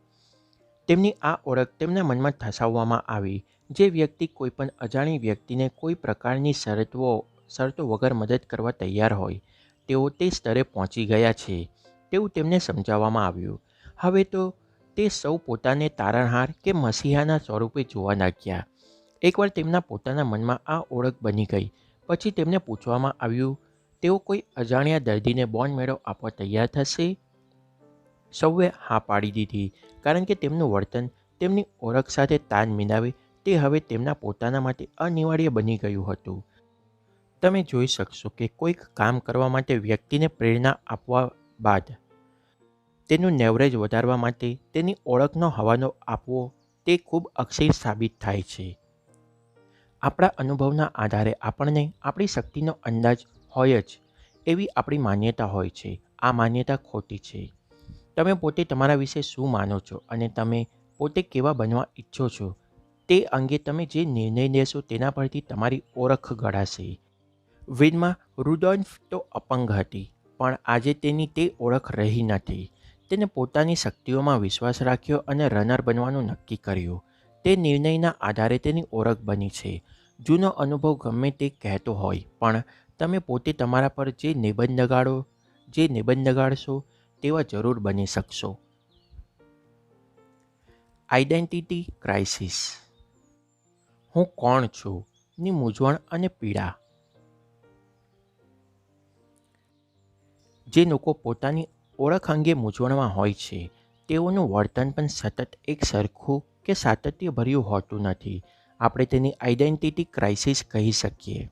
તેમની આ ઓળખ તેમના મનમાં ઠસાવવામાં આવી. જે વ્યક્તિ કોઈપણ અજાણી વ્યક્તિને કોઈ પ્રકારની શરતો વગર મદદ કરવા તૈયાર હોય તેઓ તે સ્તરે પહોંચી ગયા છે તેવું તેમને સમજાવવામાં આવ્યું. હવે તો તે સૌ પોતાને તારણહાર કે મસીહાના સ્વરૂપે જોવા લાગ્યા. એકવાર તેમના પોતાના મનમાં આ ઓળખ બની ગઈ પછી તેમને પૂછવામાં આવ્યું, તેઓ કોઈ અજાણ્યા દર્દીને બોન મેરો આપવા તૈયાર થશે? સૌએ હા પાડી દીધી, કારણ કે તેમનું વર્તન તેમની ઓળખ સાથે તાલ મિલાવે તે હવે તેમના પોતાના માટે અનિવાર્ય બની ગયું હતું. તમે જોઈ શકશો કે કોઈક કામ કરવા માટે વ્યક્તિને પ્રેરણા આપવા બાદ તેનું લેવરેજ વધારવા માટે તેની ઓળખનો હવાલો આપવો તે ખૂબ અક્ષય સાબિત થાય છે. આપણા અનુભવના આધારે આપણને આપણી શક્તિનો અંદાજ હોય જ એવી આપણી માન્યતા હોય છે. આ માન્યતા ખોટી છે. તમે પોતે તમારા વિશે શું માનો છો અને તમે પોતે કેવા બનવા ઈચ્છો છો તે અંગે તમે જે નિર્ણય લેશો તેના પરથી તમારી ઓળખ ઘડાશે. વિલ્મા રુડોલ્ફ તો અપંગ હતી, પણ આજે તેની તે ઓળખ રહી નથી. તેને પોતાની શક્તિઓમાં વિશ્વાસ રાખ્યો અને રનર બનવાનું નક્કી કર્યું. તે નિર્ણયના આધારે તેની ઓળખ બની છે. જૂનો અનુભવ ગમે તે કહેતો હોય, પણ તમે પોતે તમારા પર જે નિબંધ લગાડશો તેવા જરૂર બની શકશો. Identity crisis. હું કોણ છું ની મૂંઝવણ અને પીડા. જે લોકો પોતાની ઓળખ અંગે મૂંઝવણમાં હોય છે તેઓનું વર્તન પણ સતત એક સરખું કે સાતત્યભર્યું હોતું નથી. આપણે તેની આઇડેન્ટિટી ક્રાઇસિસ કહી શકીએ.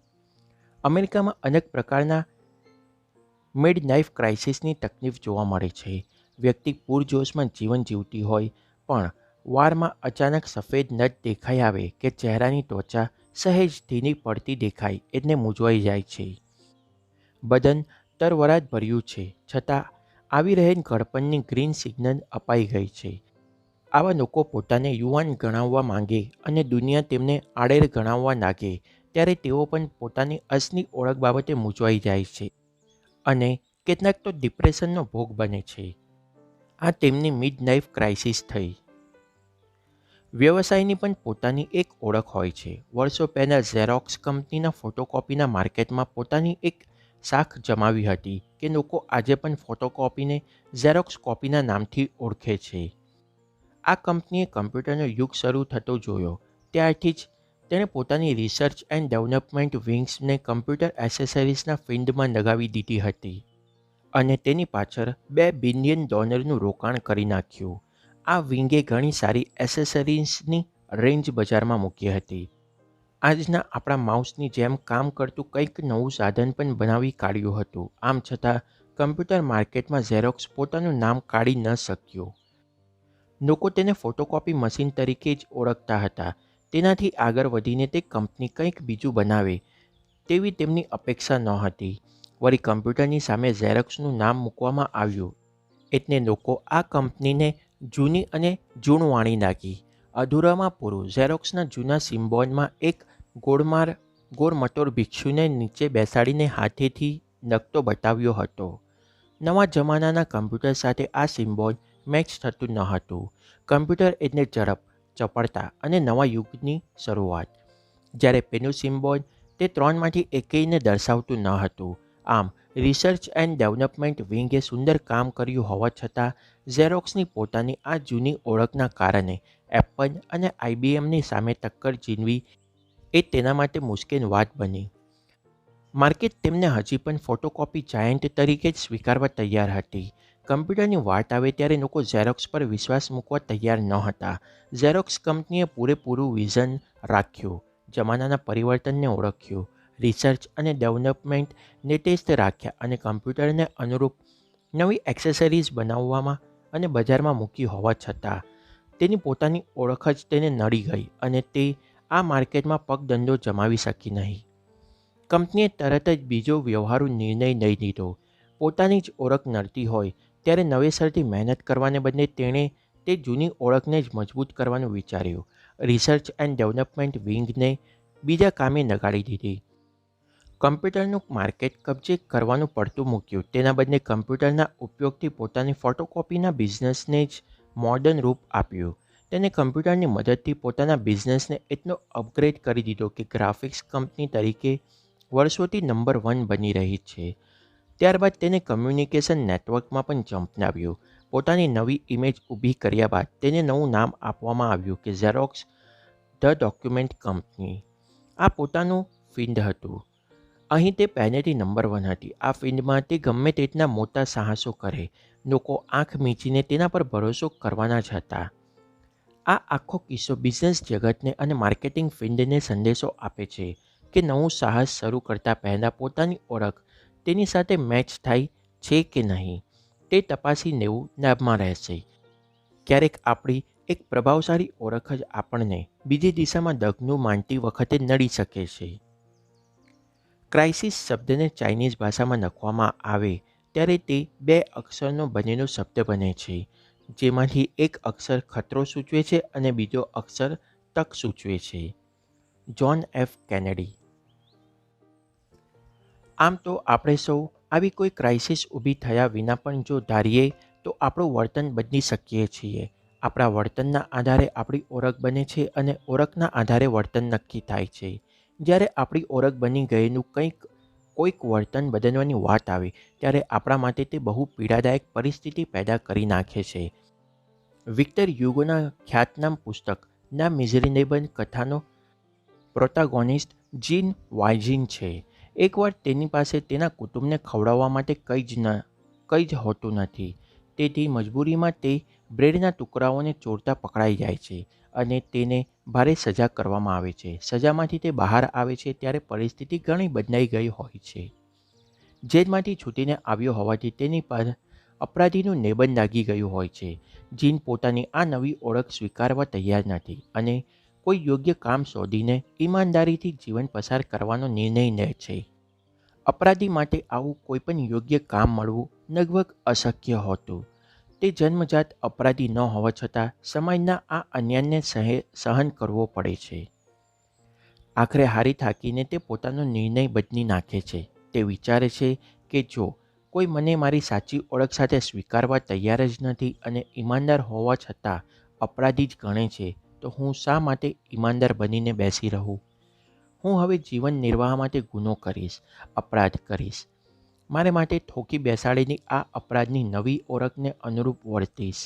અમેરિકામાં અનેક પ્રકારના મિડ લાઈફ ક્રાઇસિસની તકલીફ જોવા મળે છે. વ્યક્તિ પૂરજોશમાં જીવન જીવતી હોય પણ વાળમાં અચાનક સફેદ નટ દેખાઈ આવે કે ચહેરાની ત્વચા સહેજ ઢીલી પડતી દેખાય એટલે મૂંઝવાઈ જાય છે. બદન તરવરાટ ભર્યું છે છતાં આવી રહેલ ઘડપણની ગ્રીન સિગ્નલ અપાઈ ગઈ છે. આવા લોકો પોતાને યુવાન ગણાવવા માંગે અને દુનિયા તેમને આડેર ગણાવવા લાગે ત્યારે તેઓ પણ પોતાની અસલી ઓળખ બાબતે મૂંઝવાઈ જાય છે અને કેટલાક તો ડિપ્રેશનનો ભોગ બને છે. આ તેમની મિડ લાઈફ ક્રાઇસિસ થઈ. વ્યવસાયની પણ પોતાની એક ઓળખ હોય છે. વર્ષો પહેલાં ઝેરોક્સ કંપનીના ફોટોકોપીના માર્કેટમાં પોતાની એક શાખ જમાવી હતી કે લોકો આજે પણ ફોટોકોપીને ઝેરોક્સ કોપીના નામથી ઓળખે છે. આ કંપનીએ કમ્પ્યુટરનો યુગ શરૂ થતો જોયો ત્યારથી જ તેણે પોતાની રિસર્ચ એન્ડ ડેવલપમેન્ટ વિંગ્સને કમ્પ્યુટર એસેસરીઝના ફિલ્ડમાં લગાવી દીધી હતી અને તેની પાછળ $2 બિલિયન રોકાણ કરી નાખ્યું. આ વિંગે ઘણી સારી એસેસરીઝની રેન્જ બજારમાં મૂકી હતી. આજના આપણા માઉસની જેમ કામ કરતું કંઈક નવું સાધન પણ બનાવી કાઢ્યું હતું. આમ છતાં કમ્પ્યુટર માર્કેટમાં ઝેરોક્સ પોતાનું નામ કાઢી ન શક્યો. લોકો તેને ફોટોકોપી મશીન તરીકે જ ઓળખતા હતા. તેનાથી આગળ વધીને તે કંપની કંઈક બીજું બનાવે તેવી તેમની અપેક્ષા નહોતી. વળી કમ્પ્યુટરની સામે ઝેરોક્સનું નામ મૂકવામાં આવ્યું એટલે લોકો આ કંપનીને જૂની અને જૂનવાણી લાગી. અધૂરામાં પૂરું. ઝેરોક્સના જૂના સિમ્બોલમાં એક ગોળમટોળ ભિક્ષુને નીચે બેસાડીને હાથેથી નકતો બતાવ્યો હતો. નવા જમાનાના કમ્પ્યુટર સાથે આ સિમ્બોલ મેચ થતું ન હતું. કમ્પ્યુટર એટલે ઝડપ, ચપળતા અને નવા યુગની શરૂઆત. જ્યારે પેનું સિમ્બોલ તે ત્રણમાંથી એકેયને દર્શાવતું ન હતું. આમ રિસર્ચ એન્ડ ડેવલપમેન્ટ વિંગે સુંદર કામ કર્યું હોવા છતાં ઝેરોક્સની પોતાની આ જૂની ઓળખના કારણે એપલ અને IBMની સામે ટક્કર ઝીલવી એ તેના માટે મુશ્કેલ વાત બની. માર્કેટ તેમને હજી પણ ફોટોકોપી જાયન્ટ તરીકે જ સ્વીકારવા તૈયાર હતી. કમ્પ્યુટરની વાત આવે ત્યારે લોકો ઝેરોક્સ પર વિશ્વાસ મૂકવા તૈયાર ન હતા. ઝેરોક્સ કંપનીએ પૂરેપૂરું વિઝન રાખ્યું, જમાનાના પરિવર્તનને ઓળખ્યું, રિસર્ચ અને ડેવલપમેન્ટને ટેસ્ટ રાખ્યા અને કમ્પ્યુટરને અનુરૂપ નવી એક્સેસરીઝ બનાવવામાં અને બજારમાં મૂકી હોવા છતાં તેની પોતાની ઓળખ જ તેને નડી ગઈ અને તે આ માર્કેટમાં પગદંડો જમાવી શકી નહીં. કંપનીએ તરત જ બીજો વ્યવહારુ નિર્ણય લઈ લીધો. પોતાની જ ઓળખ નડતી હોય ત્યારે નવેસરથી મહેનત કરવાને બદલે તેણે તે જૂની ઓળખને જ મજબૂત કરવાનું વિચાર્યું. રિસર્ચ એન્ડ ડેવલપમેન્ટ વિંગને બીજા કામે લગાડી દીધી. કમ્પ્યુટરનું માર્કેટ કબજે કરવાનું પડતું મૂક્યું. તેના બદલે કમ્પ્યુટરના ઉપયોગથી પોતાની ફોટોકોપીના બિઝનેસને જ મોડર્ન રૂપ આપ્યું. તેને કમ્પ્યુટરની મદદથી પોતાના બિઝનેસને એટલો અપગ્રેડ કરી દીધો કે ગ્રાફિક્સ કંપની તરીકે વર્ષોથી નંબર 1 બની રહી છે. ત્યારબાદ તેને કમ્યુનિકેશન નેટવર્કમાં પણ ઝંપલાવ્યું. પોતાની નવી ઇમેજ ઊભી કર્યા બાદ તેને નવું નામ આપવામાં આવ્યું કે ઝેરોક્સ ધ ડોક્યુમેન્ટ કંપની. આ પોતાનું ફિલ્ડ હતું. અહીં તે પહેલેથી નંબર 1 હતી. આ ફિલ્ડમાં તે ગમે તેટલા મોટા સાહસો કરે, લોકો આંખ મીચીને તેના પર ભરોસો કરવાના જ હતા. આ આખો કિસ્સો બિઝનેસ જગતને અને માર્કેટિંગ ફિલ્ડને સંદેશો આપે છે કે નવું સાહસ શરૂ કરતાં પહેલાં પોતાની ઓળખ તેની સાથે મેચ થાય છે કે નહીં તે તપાસી લેવું લાભમાં રહેશે. ક્યારેક આપણી એક પ્રભાવશાળી ઓળખ જ આપણને બીજી દિશામાં ડગનું માંડતી વખતે નડી શકે છે. ક્રાઇસિસ શબ્દને ચાઇનીઝ ભાષામાં લખવામાં આવે ત્યારે તે 2 અક્ષરનો બનેલો શબ્દ બને છે, જેમાંથી એક અક્ષર ખતરો સૂચવે છે અને બીજો અક્ષર તક સૂચવે છે. John F Kennedy. આમ તો આપણે સૌ આવી કોઈ ક્રાઇસિસ ઊભી થયા વિના પણ જો ધારીએ તો આપણું વર્તન બદલી શકીએ છીએ. આપણા વર્તનના આધારે આપણી ઓળખ બને છે અને ઓળખના આધારે વર્તન નક્કી થાય છે. જ્યારે આપણી ઓળખ બની ગયેલું કોઈક વર્તન બદલવાની વાત આવે ત્યારે આપણા માટે તે બહુ પીડાદાયક પરિસ્થિતિ પેદા કરી નાખે છે. વિક્ટર યુગોના ખ્યાતનામ પુસ્તક ના મિઝરેબલ કથાનો પ્રોટાગોનિસ્ટ જીન વાલ્જીન છે. એકવાર તેની પાસે તેના કુટુંબને ખવડાવવા માટે કંઈ જ હોતું નથી. તેથી મજબૂરીમાં તે બ્રેડના ટુકડાઓને ચોરતા પકડાઈ જાય છે અને તેને ભારે સજા કરવામાં આવે છે. સજામાંથી તે બહાર આવે છે ત્યારે પરિસ્થિતિ ઘણી બદલાઈ ગઈ હોય છે. જેલમાંથી છૂટીને આવ્યો હોવાથી તેની પર અપરાધીનું લેબલ લાગી ગયું હોય છે. જીન પોતાની આ નવી ઓળખ સ્વીકારવા તૈયાર નથી અને કોઈ યોગ્ય કામ શોધીને ઈમાનદારીથી જીવન પસાર કરવાનો નિર્ણય લે છે. અપરાધી માટે આવું કોઈ પણ યોગ્ય કામ મળવું લગભગ અશક્ય હતું. તે જન્મજાત અપરાધી ન હોવા છતાં સમાજના આ અન્યાયને સહન કરવો પડે છે. આખરે હારી થાકીને તે પોતાનો નિર્ણય બદલી નાખે છે. તે વિચારે છે કે જો કોઈ મને મારી સાચી ઓળખ સાથે સ્વીકારવા તૈયાર જ નથી અને ઈમાનદાર હોવા છતાં અપરાધી જ ગણે છે તો હું શા માટે ઈમાનદાર બનીને બેસી રહું? હું હવે જીવન નિર્વાહ માટે ગુનો કરીશ, અપરાધ કરીશ. મારે માટે ઠોકી બેસાડેલી આ અપરાધની નવી ઓળખને અનુરૂપ વર્તીશ.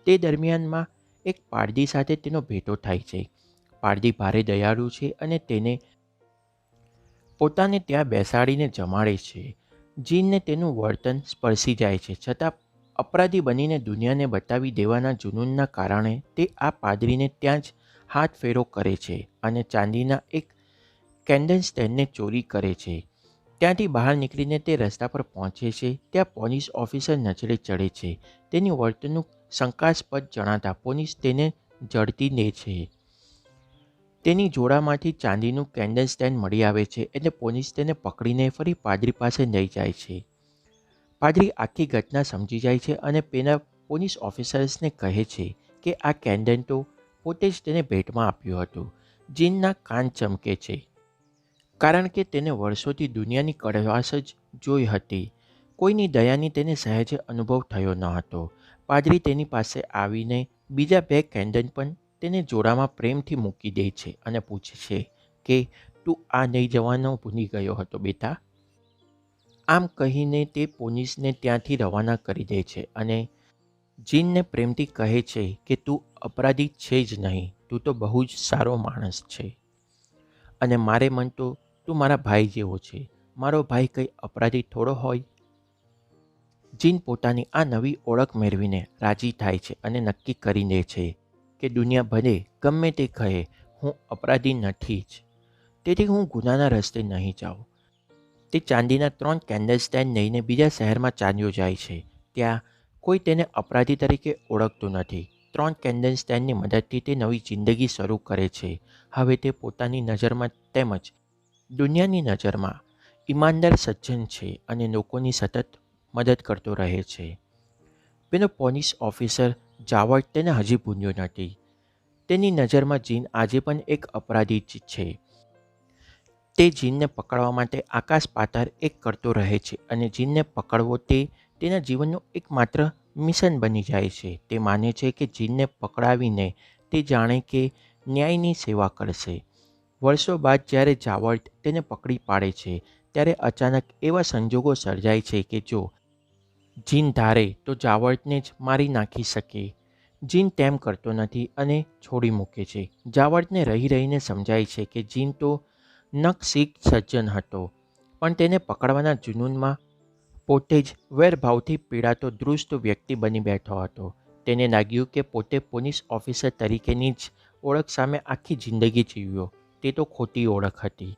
તે દરમિયાનમાં એક પારધી સાથે તેનો ભેટો થાય છે. પારધી ભારે દયાળુ છે અને તેને પોતાને ત્યાં બેસાડીને જમાડે છે. જીનને તેનું વર્તન સ્પર્શી જાય છે, છતાં અપરાધી બનીને દુનિયાને બતાવી દેવાના જુનૂનના કારણે તે આ પાદરીને ત્યાં જ હાથ ફેરો કરે છે અને ચાંદીના એક કેન્ડલ સ્ટેન્ડને ચોરી કરે છે. ત્યાંથી બહાર નીકળીને તે રસ્તા પર પહોંચે છે. ત્યાં પોલીસ ઓફિસર નજરે ચડે છે. તેની વર્તણૂક શંકાસ્પદ જણાતા પોલીસ તેને ઝડપી લે છે. તેની જોડામાંથી ચાંદીનું કેન્ડલ સ્ટેન્ડ મળી આવે છે એટલે પોલીસ તેને પકડીને ફરી પાદરી પાસે લઈ જાય છે. પાદરી આખી ઘટના સમજી જાય છે અને પેલા પોલીસ ઓફિસર્સને કહે છે કે આ કેન્ડલ તો પોતે જ તેને ભેટમાં આપ્યું હતું. જીનના કાન ચમકે છે કારણ કે તેને વર્ષોથી દુનિયાની કડવાશ જ જોઈ હતી. કોઈની દયાની તેને સહેજ અનુભવ થયો ન હતો. પાદરી તેની પાસે આવીને બીજા 2 કેન્ડલ પણ તેને જોડામાં પ્રેમથી મૂકી દે છે અને પૂછે છે કે તું આ લઈ જવાનો ભૂલી ગયો હતો બેટા. આમ કહીને તે પોલીસને ત્યાંથી રવાના કરી દે છે અને જીનને પ્રેમથી કહે છે કે તું અપરાધી છે જ નહીં, તું તો બહુ જ સારો માણસ છે અને મારે મન તો તું મારા ભાઈ જેવો છે. મારો ભાઈ કંઈ અપરાધી થોડો હોય. જીન પોતાની આ નવી ઓળખ મેળવીને રાજી થાય છે અને નક્કી કરી લે છે કે દુનિયા ભલે ગમે તે કહે, હું અપરાધી નથી જ, તેથી હું ગુનાના રસ્તે નહીં જાઉં. તે ચાંદીના 3 કેન્ડલ સ્ટેન્ડ લઈને બીજા શહેરમાં ચાલ્યો જાય છે. ત્યાં કોઈ તેને અપરાધી તરીકે ઓળખતું નથી. 3 કેન્ડલ સ્ટેન્ડની મદદથી તે નવી જિંદગી શરૂ કરે છે. હવે તે પોતાની નજરમાં તેમજ દુનિયાની નજરમાં ઈમાનદાર સજ્જન છે અને લોકોની સતત મદદ કરતો રહે છે. પેલો પોલીસ ઓફિસર જાવર્ટ તેને હજી ભૂલ્યો નથી. તેની નજરમાં જીન આજે પણ એક અપરાધી જ છે. તે જીનને પકડવા માટે આકાશ પાતાળ એક કરતો રહે છે અને જીનને પકડવો તે તેના જીવનનું એકમાત્ર મિશન બની જાય છે. તે માને છે કે જીનને પકડાવીને તે જાણે કે ન્યાયની સેવા કરશે. વર્ષો બાદ જ્યારે જાવર્ટ તેને પકડી પાડે છે ત્યારે અચાનક એવા સંજોગો સર્જાય છે કે જો જીન ધારે તો જાવર્ટને જ મારી નાખી શકે. જીન તેમ કરતો નથી અને છોડી મૂકે છે. જાવર્ટને રહી રહીને સમજાય છે કે જીન તો નખશીક સજ્જન હતો, પણ તેને પકડવાના જુનૂનમાં પોતે જ વેરભાવથી પીડાતો દુષ્ટ વ્યક્તિ બની બેઠો હતો. તેને લાગ્યું કે પોતે પોલીસ ઓફિસર તરીકેની જ ઓળખ સામે આખી જિંદગી જીવ્યો. તે તો ખોટી ઓળખ હતી.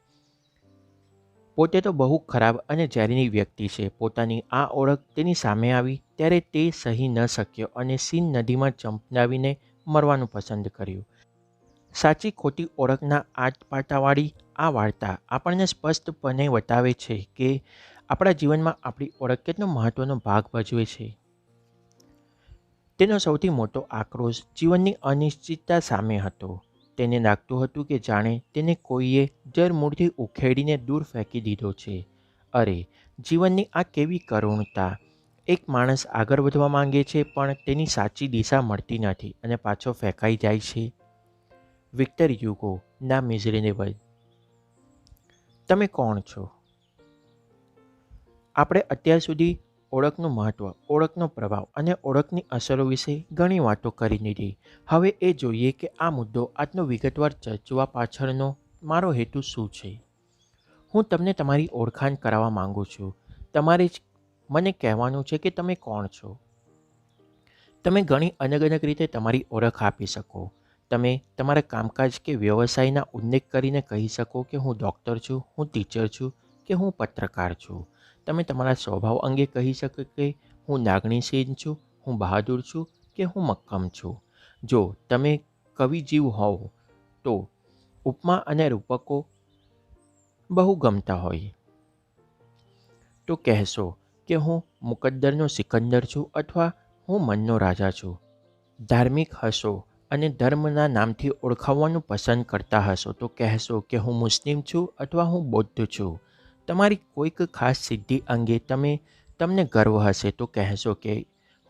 પોતે તો બહુ ખરાબ અને ઝેરીની વ્યક્તિ છે. પોતાની આ ઓળખ તેની સામે આવી ત્યારે તે સહી ન શક્યો અને સીન નદીમાં ચંપલાવીને મરવાનું પસંદ કર્યું. સાચી ખોટી ઓળખના આટપાટાવાળી આ વાર્તા આપણને સ્પષ્ટપણે બતાવે છે કે આપણા જીવનમાં આપણી ઓળખ કેટલો મહત્ત્વનો ભાગ ભજવે છે. તેનો સૌથી મોટો આક્રોશ જીવનની અનિશ્ચિતતા સામે હતો. તેને લાગતું હતું કે જાણે તેને કોઈએ જડમૂળથી ઉખેડીને દૂર ફેંકી દીધો છે. અરે, જીવનની આ કેવી કરુણતા! એક માણસ આગળ વધવા માંગે છે પણ તેની સાચી દિશા મળતી નથી અને પાછો ફેંકાઈ જાય છે. વિક્ટર હ્યુગો, ના મિઝરેબલ. તમે કોણ છો? આપણે અત્યાર સુધી ઓળખનું મહત્ત્વ, ઓળખનો પ્રભાવ અને ઓળખની અસરો વિશે ઘણી વાતો કરી લીધી. હવે એ જોઈએ કે આ મુદ્દો આટલો વિગતવાર ચર્ચવા પાછળનો મારો હેતુ શું છે. હું તમને તમારી ઓળખાણ કરાવવા માંગુ છું. તમારે જ મને કહેવાનું છે કે તમે કોણ છો. તમે ઘણી અલગ અલગ રીતે તમારી ઓળખ આપી શકો. તમે તમારા કામકાજ કે વ્યવસાયના ઉલ્લેખ કરીને કહી શકો કે હું ડૉક્ટર છું, હું ટીચર છું કે હું પત્રકાર છું. તમે તમારા સ્વભાવ અંગે કહી શકો કે હું લાગણીશીલ છું, હું બહાદુર છું કે હું મક્કમ છું. જો તમે કવિજીવ હોવ તો ઉપમા અને રૂપકો બહુ ગમતા હોય તો કહેશો કે હું મુકદ્દરનો સિકંદર છું અથવા હું મનનો રાજા છું. ધાર્મિક હશો અને ધર્મના નામથી ઓળખાવવાનું પસંદ કરતા હશો તો કહેશો કે હું મુસ્લિમ છું અથવા હું બૌદ્ધ છું. તમારી કોઈક ખાસ સિદ્ધિ અંગે તમને ગર્વ હશે તો કહેશો કે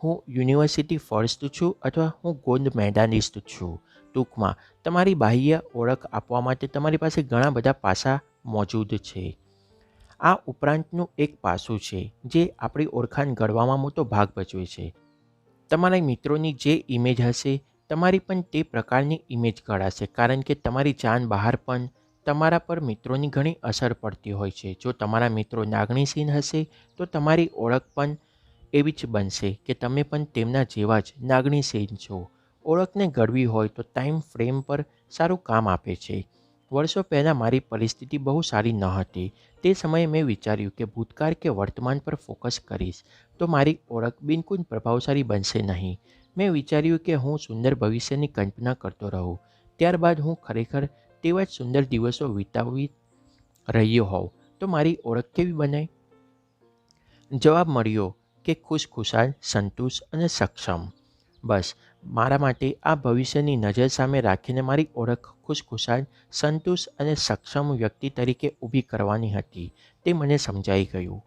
હું યુનિવર્સિટી ફર્સ્ટ છું અથવા હું ગોલ્ડ મેડાલિસ્ટ છું. ટૂંકમાં તમારી બાહ્ય ઓળખ આપવા માટે તમારી પાસે ઘણા બધા પાસા મોજૂદ છે. આ ઉપરાંતનું એક પાસું છે જે આપણી ઓળખાણ ઘડવામાં મોટો ભાગ ભજવે છે. તમારા મિત્રોની જે ઇમેજ હશે તમારી પણ તે પ્રકારની ઇમેજ ઘડાશે, કારણ કે તમારી જાન બહાર પણ તમારા પર મિત્રોની ઘણી અસર પડતી હોય છે. જો તમારા મિત્રો લાગણીશીલ હશે તો તમારી ઓળખ પણ એવી જ બનશે કે તમે પણ તેમના જેવા જ લાગણીશીલ છો. ઓળખને ઘડવી હોય તો ટાઈમ ફ્રેમ પર સારું કામ આપે છે. વર્ષો પહેલાં મારી પરિસ્થિતિ બહુ સારી ન હતી. તે સમયે મેં વિચાર્યું કે ભૂતકાળ કે વર્તમાન પર ફોકસ કરીશ તો મારી ઓળખ બિલકુલ પ્રભાવશાળી બનશે નહીં. મેં વિચાર્યું કે હું સુંદર ભવિષ્યની કલ્પના કરતો રહું. ત્યારબાદ હું ખરેખર તેવા જ સુંદર દિવસો વિતાવી રહ્યો હોઉં તો મારી ઓળખ કેવી બને? જવાબ મળ્યો કે ખુશખુશાલ, સંતુષ્ટ અને સક્ષમ. બસ મારા માટે આ ભવિષ્યની નજર સામે રાખીને મારી ઓળખ ખુશખુશાલ, સંતુષ્ટ અને સક્ષમ વ્યક્તિ તરીકે ઊભી કરવાની હતી તે મને સમજાઈ ગયું.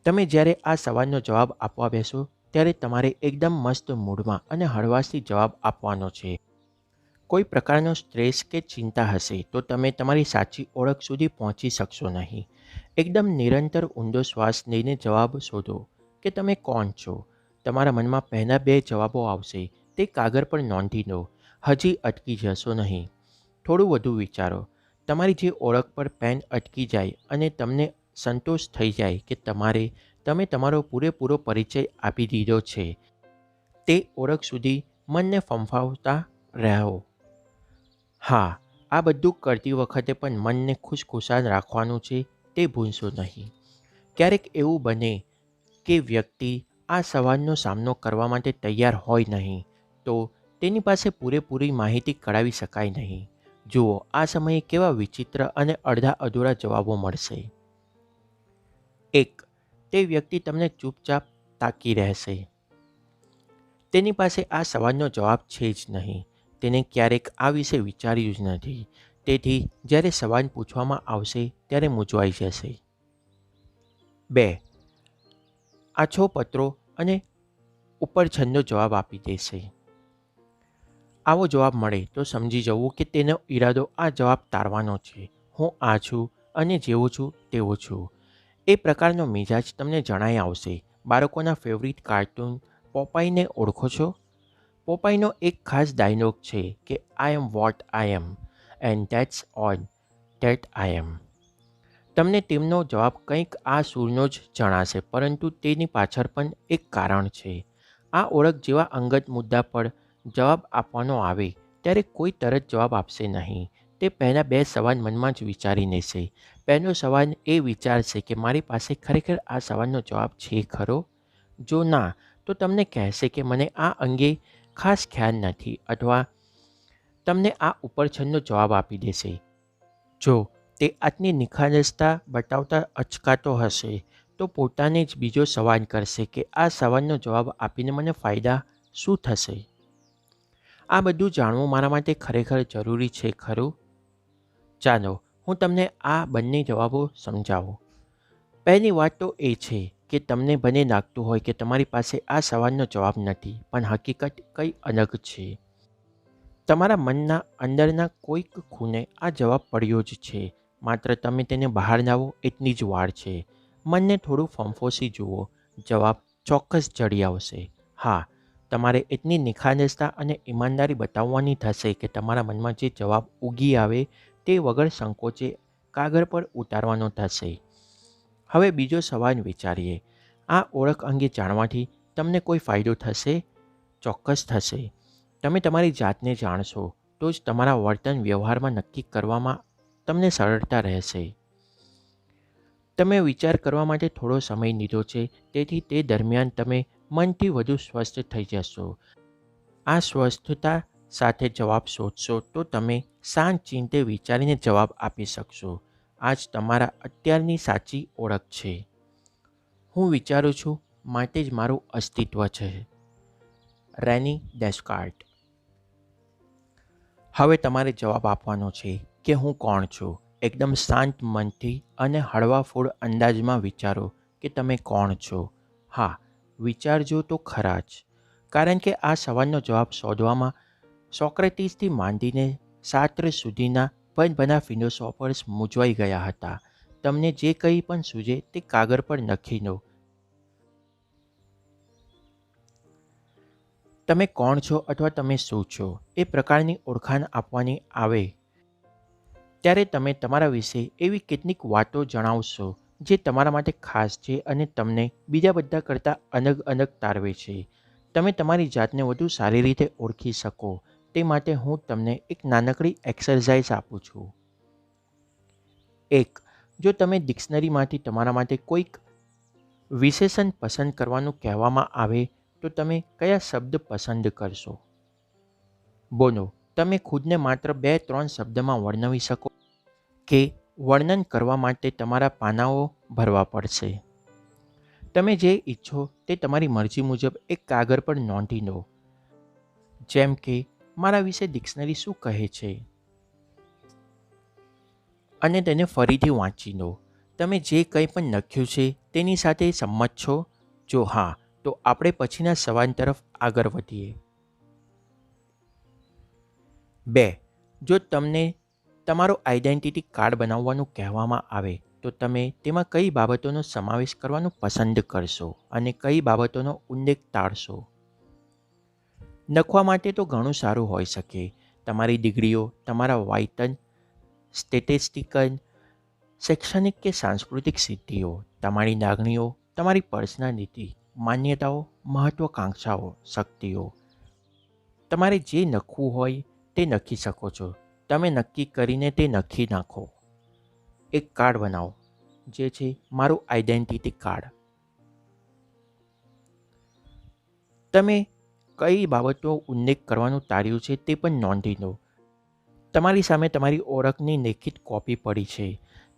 તમે જ્યારે આ સવાલનો જવાબ આપવા બેસો ત્યારે તમારે એકદમ મસ્ત મૂડમાં અને હળવાશથી જવાબ આપવાનો છે. કોઈ પ્રકારનો સ્ટ્રેસ કે ચિંતા હશે તો તમે તમારી સાચી ઓળખ સુધી પહોંચી શકશો નહીં. એકદમ નિરંતર ઊંડો શ્વાસ લઈને જવાબ શોધો કે તમે કોણ છો. તમારા મનમાં પહેલાં બે જવાબો આવશે તે કાગળ પર નોંધી દો. હજી અટકી જશો નહીં. થોડું વધુ વિચારો. તમારી જે ઓળખ પર પેન અટકી જાય અને તમને સંતોષ થઈ જાય કે તમે તમારો પૂરેપૂરો પરિચય આપી દીધો છે તે ઓળખ સુધી મનને ફંફાવતા રહો. હા, આ બધું કરતી વખતે પણ મનને ખુશખુશાલ રાખવાનું છે તે ભૂલશો નહીં. ક્યારેક એવું બને કે વ્યક્તિ આ સવાલનો સામનો કરવા માટે તૈયાર હોય નહીં તો તેની પાસે પૂરેપૂરી માહિતી કઢાવી શકાય નહીં. જુઓ આ સમયે કેવા વિચિત્ર અને અડધા અધૂરા જવાબો મળશે. 1. તે વ્યક્તિ તમને ચૂપચાપ તાકી રહેશે. તેની પાસે આ સવાલનો જવાબ છે જ નહીં. તેને ક્યારેક આ વિશે વિચાર્યું જ નથી. તેથી જ્યારે સવાલ પૂછવામાં આવશે ત્યારે મૂંઝવાઈ જશે. 2. આછો પત્રો અને ઉપરછંદનો જવાબ આપી દેશે. આવો જવાબ મળે તો સમજી જવું કે તેનો ઈરાદો આ જવાબ તારવાનો છે. હું આ છું અને જેવો છું તેવો છું. એ પ્રકારનો મિજાજ તમને જણાઈ આવશે. બાળકોના ફેવરિટ કાર્ટૂન પોપાઈને ઓળખો છો? પોપાઈનો એક ખાસ ડાયલોગ છે કે I am what I am and that's all that I am. તમને તેમનો જવાબ કંઈક આ સૂરનો જ જણાશે પરંતુ તેની પાછળ પણ એક કારણ છે. આ ઓળખ જેવા અંગત મુદ્દા પર જવાબ આપવાનો આવે ત્યારે કોઈ તરત જવાબ આપશે નહીં. તે પહેલાં બે સવાલ મનમાં જ વિચારી લેશે. પહેલો સવાલ એ વિચારશે કે મારી પાસે ખરેખર આ સવાલનો જવાબ છે ખરો? જો ના તો તમને કહેશે કે મને આ અંગે ખાસ ખ્યાલ નથી અથવા તમને આ ઉપરછંદનો જવાબ આપી દેશે. જો તે આટલી નિખાલસતા બતાવતા અચકાતો હશે તો પોતાને જ બીજો સવાલ કરશે કે આ સવાલનો જવાબ આપીને મને ફાયદા શું થશે? આ બધું જાણવું મારા માટે ખરેખર જરૂરી છે ખરું? ચાલો હું તમને આ બંને જવાબો સમજાવું. પહેલી વાત તો એ છે કે તમને ભલે લાગતું હોય કે તમારી પાસે આ સવાલનો જવાબ નથી પણ હકીકત કંઈ અલગ છે. તમારા મનના અંદરના કોઈક ખૂણે આ જવાબ પડ્યો જ છે. માત્ર તમે તેને બહાર લાવો એટલી જ વાર છે. મનને થોડું ફંફોસી જુઓ. જવાબ ચોક્કસ જડી આવશે. હા, તમારે એટલી નિખાલસતા અને ઈમાનદારી બતાવવાની થશે કે તમારા મનમાં જે જવાબ ઉગી આવે તે વગર સંકોચે કાગળ પર ઉતારવાનો થશે. હવે બીજો સવાલ વિચારીએ. આ ઓળખ અંગે જાણવાથી તમને કોઈ ફાયદો થશે? ચોક્કસ થશે. તમે તમારી જાતને જાણશો તો જ તમારા વર્તન વ્યવહારમાં નક્કી કરવામાં તમને સરળતા રહેશે. તમે વિચાર કરવા માટે થોડો સમય લીધો છે તેથી તે દરમિયાન તમે મનથી વધુ સ્વસ્થ થઈ જશો. આ સ્વસ્થતા સાથે જવાબ શોધશો તો તમે શાંત ચિંતે વિચારીને જવાબ આપી શકશો. આ જ તમારા અત્યારની સાચી ઓળખ છે. હું વિચારું છું માટે જ મારું અસ્તિત્વ છે. રેની ડેસ્કાર્ટ. હવે તમારે જવાબ આપવાનો છે કે હું કોણ છું. એકદમ શાંત મનથી અને હળવાફૂળ અંદાજમાં વિચારો કે તમે કોણ છો. હા, વિચારજો તો ખરા જ. કારણ કે આ સવાલનો જવાબ શોધવામાં સોક્રેટિસથી માંડીને સાર્ત્ર સુધીના ભનભના ફિલોસોફર્સ મૂંઝવાઈ ગયા હતા. તમને જે કંઈ પણ સૂઝે તે કાગળ પર લખી દો. તમે કોણ છો અથવા તમે શું છો એ પ્રકારની ઓળખાણ આપવાની આવે ત્યારે તમે તમારા વિશે એવી કેટલીક વાતો જણાવશો જે તમારા માટે ખાસ છે અને તમને બીજા બધા કરતાં અલગ અલગ તારવે છે. તમે તમારી જાતને વધુ સારી રીતે ઓળખી શકો તે માટે હું તમને એક નાનકડી એક્સરસાઇઝ આપું છું. 1. જો તમે ડિક્શનરીમાંથી તમારા માટે કોઈક વિશેષણ પસંદ કરવાનું કહેવામાં આવે તો તમે કયા શબ્દ પસંદ કરશો? બોલો, તમે ખુદને માત્ર 2-3 શબ્દમાં વર્ણવી શકો કે વર્ણન કરવા માટે તમારા પાનાઓ ભરવા પડશે? તમે જે ઈચ્છો તે તમારી મરજી મુજબ એક કાગળ પર નોંધી લો, જેમ કે મારા વિશે ડિક્શનરી શું કહે છે, અને તેને ફરીથી વાંચી લો. તમે જે કંઈ પણ લખ્યું છે તેની સાથે સંમત છો? જો હા, તો આપણે પછીના સવાલ તરફ આગળ વધીએ. 2. જો તમને તમારો આઈડેન્ટિટી કાર્ડ બનાવવાનું કહેવામાં આવે તો તમે તેમાં કઈ બાબતોનો સમાવેશ કરવાનું પસંદ કરશો અને કઈ બાબતોનો ઉલ્લેખ ટાળશો? લખવા માટે તો ઘણું સારું હોઈ શકે. તમારી ડિગ્રીઓ, તમારા વેતન, સ્ટેટિસ્ટિકલ, શૈક્ષણિક કે સાંસ્કૃતિક સિદ્ધિઓ, તમારી લાગણીઓ, તમારી પર્સનાલિટી, માન્યતાઓ, મહત્વાકાંક્ષાઓ, શક્તિઓ. તમારે જે લખવું હોય તે લખી શકો છો. તમે નક્કી કરીને તે લખી નાખો. એક કાર્ડ બનાવો, જે છે મારું આઈડેન્ટિટી કાર્ડ. તમે કઈ બાબતો ઉલ્લેખ કરવાનું ટાળ્યું છે તે પણ નોંધી લો. તમારી સામે તમારી ઓળખની લેખિત કોપી પડી છે.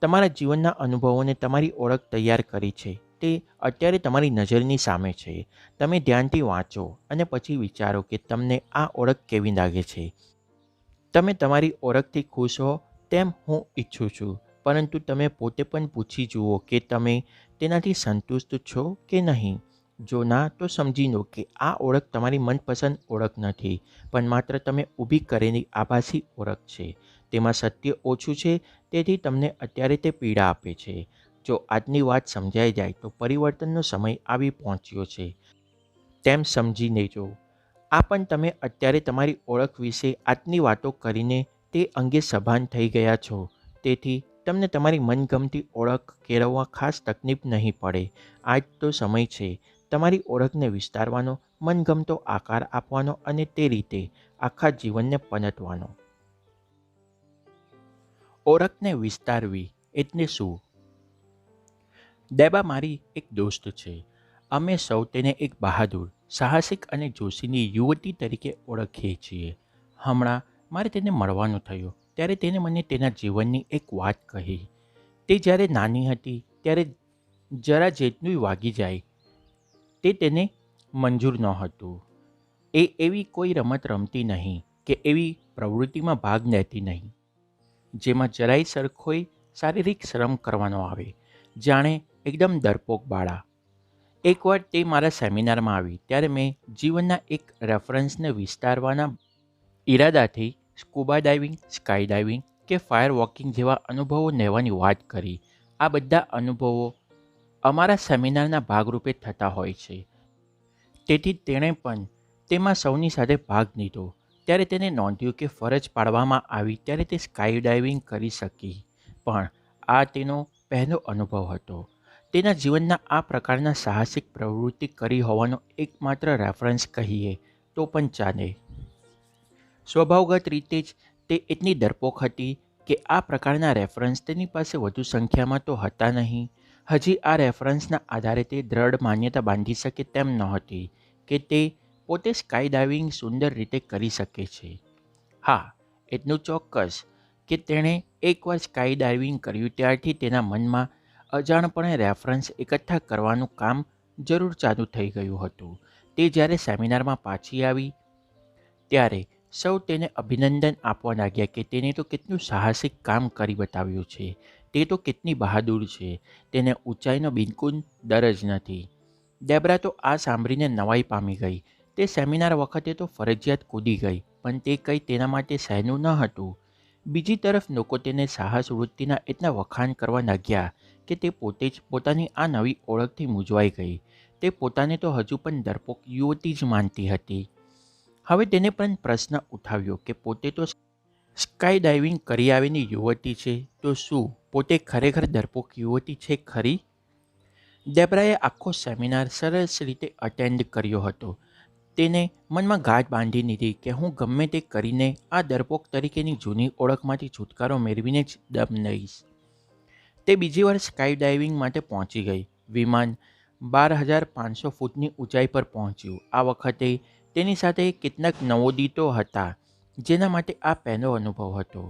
તમારા જીવનના અનુભવોને તમારી ઓળખ તૈયાર કરી છે. તે અત્યારે તમારી નજરની સામે છે. તમે ધ્યાનથી વાંચો અને પછી વિચારો કે તમને આ ઓળખ કેવી લાગે છે. તમે તમારી ઓળખથી ખુશ હો તેમ હું ઈચ્છું છું, પરંતુ તમે પોતે પણ પૂછી જુઓ કે તમે તેનાથી સંતુષ્ટ છો કે નહીં. જો ના, તો સમજી લો કે આ ઓળખ તમારી મનપસંદ ઓળખ નથી, પણ માત્ર તમે ઊભી કરેલી આભાસી ઓળખ છે. તેમાં સત્ય ઓછું છે, તેથી તમને અત્યારે તે પીડા આપે છે. જો આજની વાત સમજાઈ જાય તો પરિવર્તનનો સમય આવી પહોંચ્યો છે તેમ સમજી લેજો. આ પણ તમે અત્યારે તમારી ઓળખ વિશે આટલી વાતો કરીને તે અંગે સભાન થઈ ગયા છો, તેથી તમને તમારી મનગમતી ઓળખ કેળવવા ખાસ તકલીફ નહીં પડે. આજ તો સમય છે તમારી ઓળખને વિસ્તારવાનો, મનગમતો આકાર આપવાનો અને તે રીતે આખા જીવનને પલટવાનો. ઓળખને વિસ્તારવી એટલે શું? ડેબા મારી એક દોસ્ત છે. અમે સૌ તેને એક બહાદુર, સાહસિક અને જોશીલી યુવતી તરીકે ઓળખીએ છીએ. હમણાં મારે તેને મળવાનું થયું ત્યારે તેને મને તેના જીવનની એક વાત કહી. તે જ્યારે નાની હતી ત્યારે જરા જેટલું વાગી જાય તે તેને મંજૂર નહોતું. એ એવી કોઈ રમત રમતી નહીં કે એવી પ્રવૃત્તિમાં ભાગ લેતી નહીં જેમાં જરાય સરખોય શારીરિક શ્રમ કરવાનો આવે, જાણે એકદમ ડરપોક બાળા. એકવાર તે મારા સેમિનારમાં આવી ત્યારે મેં જીવનના એક રેફરન્સને વિસ્તારવાના ઈરાદાથી સ્કૂબા ડાઇવિંગ, સ્કાય ડાઇવિંગ કે ફાયર વોકિંગ જેવા અનુભવો લેવાની વાત કરી. આ બધા અનુભવો અમારા સેમિનારના ભાગરૂપે થતા હોય છે, તેથી તેણે પણ તેમાં સૌની સાથે ભાગ લીધો. ત્યારે તેને નોંધ્યું કે ફરજ પાડવામાં આવી ત્યારે તે સ્કાય ડાઇવિંગ કરી શકી, પણ આ તેનો પહેલો અનુભવ હતો. તેના જીવનના આ પ્રકારના સાહસિક પ્રવૃત્તિ કરી હોવાનો એકમાત્ર રેફરન્સ કહીએ તો પણ ચાલે. સ્વભાવગત રીતે જ તે એટલી ડરપોક હતી કે આ પ્રકારના રેફરન્સ તેની પાસે વધુ સંખ્યામાં તો હતા નહીં. હજી આ રેફરન્સના આધારે તે દ્રઢ માન્યતા બાંધી શકે તેમ નહોતી કે તે પોતે સ્કાય ડાઇવિંગ સુંદર રીતે કરી શકે છે. હા, એટલું ચોક્કસ કે તેણે એકવાર સ્કાય ડાઇવિંગ કર્યું ત્યારથી તેના મનમાં અજાણપણે રેફરન્સ એકઠા કરવાનું કામ જરૂર ચાલુ થઈ ગયું હતું. તે જ્યારે સેમિનારમાં પાછી આવી ત્યારે સૌ તેને અભિનંદન આપવા લાગ્યા કે તેને તો કેટલું સાહસિક કામ કરી બતાવ્યું છે, તે તો કેટલી બહાદુર છે, તેને ઊંચાઈનો બિલકુલ ડર જ નથી. ડેબ્રા તો આ સાંભળીને નવાઈ પામી ગઈ. તે સેમિનાર વખતે તો ફરજિયાત કૂદી ગઈ, પણ તે કંઈ તેના માટે સહેલું ન હતું. બીજી તરફ લોકો તેને સાહસ વૃત્તિના એટલા વખાણ કરવા લાગ્યા કે તે પોતે જ પોતાની આ નવી ઓળખથી મૂંઝવાઈ ગઈ. તે પોતાને તો હજુ પણ ડરપોક યુવતી જ માનતી હતી. હવે તેને પણ પ્રશ્ન ઉઠાવ્યો કે પોતે તો સ્કાય ડાઇવિંગ કરી આવેલી યુવતી છે, તો શું પોતે ખરેખર ડરપોક યુવતી છે ખરી? ડેબ્રાએ આખો સેમિનાર સરસ રીતે અટેન્ડ કર્યો હતો. તેને મનમાં ગાંઠ બાંધી લીધી કે હું ગમે તે કરીને આ ડરપોક તરીકેની જૂની ઓળખમાંથી છુટકારો મેળવીને જ દમ લઈશ. તે બીજી વાર સ્કાય ડાઇવિંગ માટે પહોંચી ગઈ. વિમાન 12,500 ફૂટની ઊંચાઈ પર પહોંચ્યું. આ વખતે તેની સાથે કેટલાક નવોદિતો હતા જેના માટે આ પહેલો અનુભવ હતો.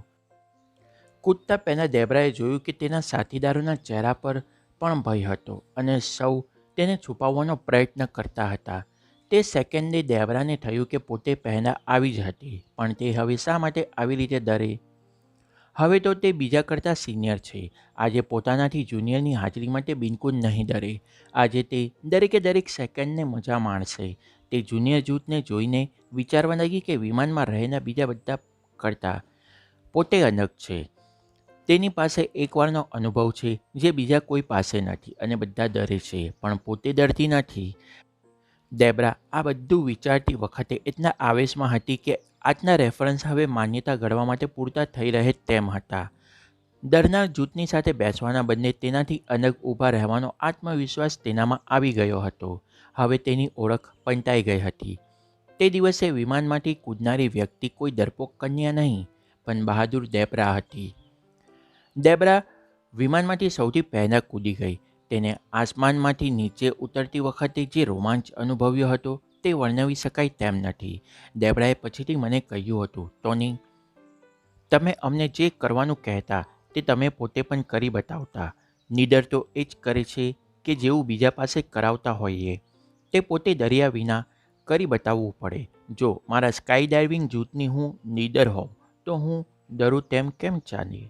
કૂદતા પહેલાં દેબ્રાએ જોયું કે તેના સાથીદારોના ચહેરા પર પણ ભય હતો અને સૌ તેને છુપાવવાનો પ્રયત્ન કરતા હતા. તે સેકન્ડે દેબ્રાને થયું કે પોતે પહેલાં આવી જ હતી, પણ તે હવે શા માટે આવી રીતે ડરે? હવે તો તે બીજા કરતાં સિનિયર છે. આજે પોતાનાથી જુનિયરની હાજરી માટે બિલકુલ નહીં ડરે. આજે તે દરેકે દરેક સેકન્ડને મજા માણશે. તે જુનિયર જૂથને જોઈને વિચારવા લાગી કે વિમાનમાં રહેલા બીજા બધા કરતાં પોતે અલગ છે. તેની પાસે એકવારનો અનુભવ છે જે બીજા કોઈ પાસે નથી અને બધા ડરે છે, પણ પોતે ડરતી નથી. દેબ્રા આ બધું વિચારતી વખતે એટલા આવેશમાં હતી કે આજના રેફરન્સ હવે માન્યતા ઘડવા માટે પૂરતા થઈ રહે તેમ હતા. ડરનાર જૂથની સાથે બેસવાના બદલે તેનાથી અલગ ઊભા રહેવાનો આત્મવિશ્વાસ તેનામાં આવી ગયો હતો. હવે તેની ઓળખ પંટાઈ ગઈ હતી. તે દિવસે વિમાનમાંથી કૂદનારી વ્યક્તિ કોઈ ડરપોક કન્યા નહીં, પણ બહાદુર દેબ્રા હતી. દેબ્રા વિમાનમાંથી સૌથી પહેલાં કૂદી ગઈ. તેને આસમાનમાંથી નીચે ઉતરતી વખતે જે રોમાંચ અનુભવ્યો હતો તે વર્ણવી શકાય તેમ નથી. દેબ્રાએ પછીથી મને કહ્યું હતું, ટોની, તમે અમને જે કરવાનું કહેતા તે તમે પોતે પણ કરી બતાવતા. નીડર તો એ જ કરે છે કે જેવું બીજા પાસે કરાવતા હોઈએ તે પોતે ડર્યા વિના કરી બતાવવું પડે. જો મારા સ્કાય ડાઇવિંગ જૂથની હું નીડર હોઉં તો હું ડરું તેમ કેમ ચાલે?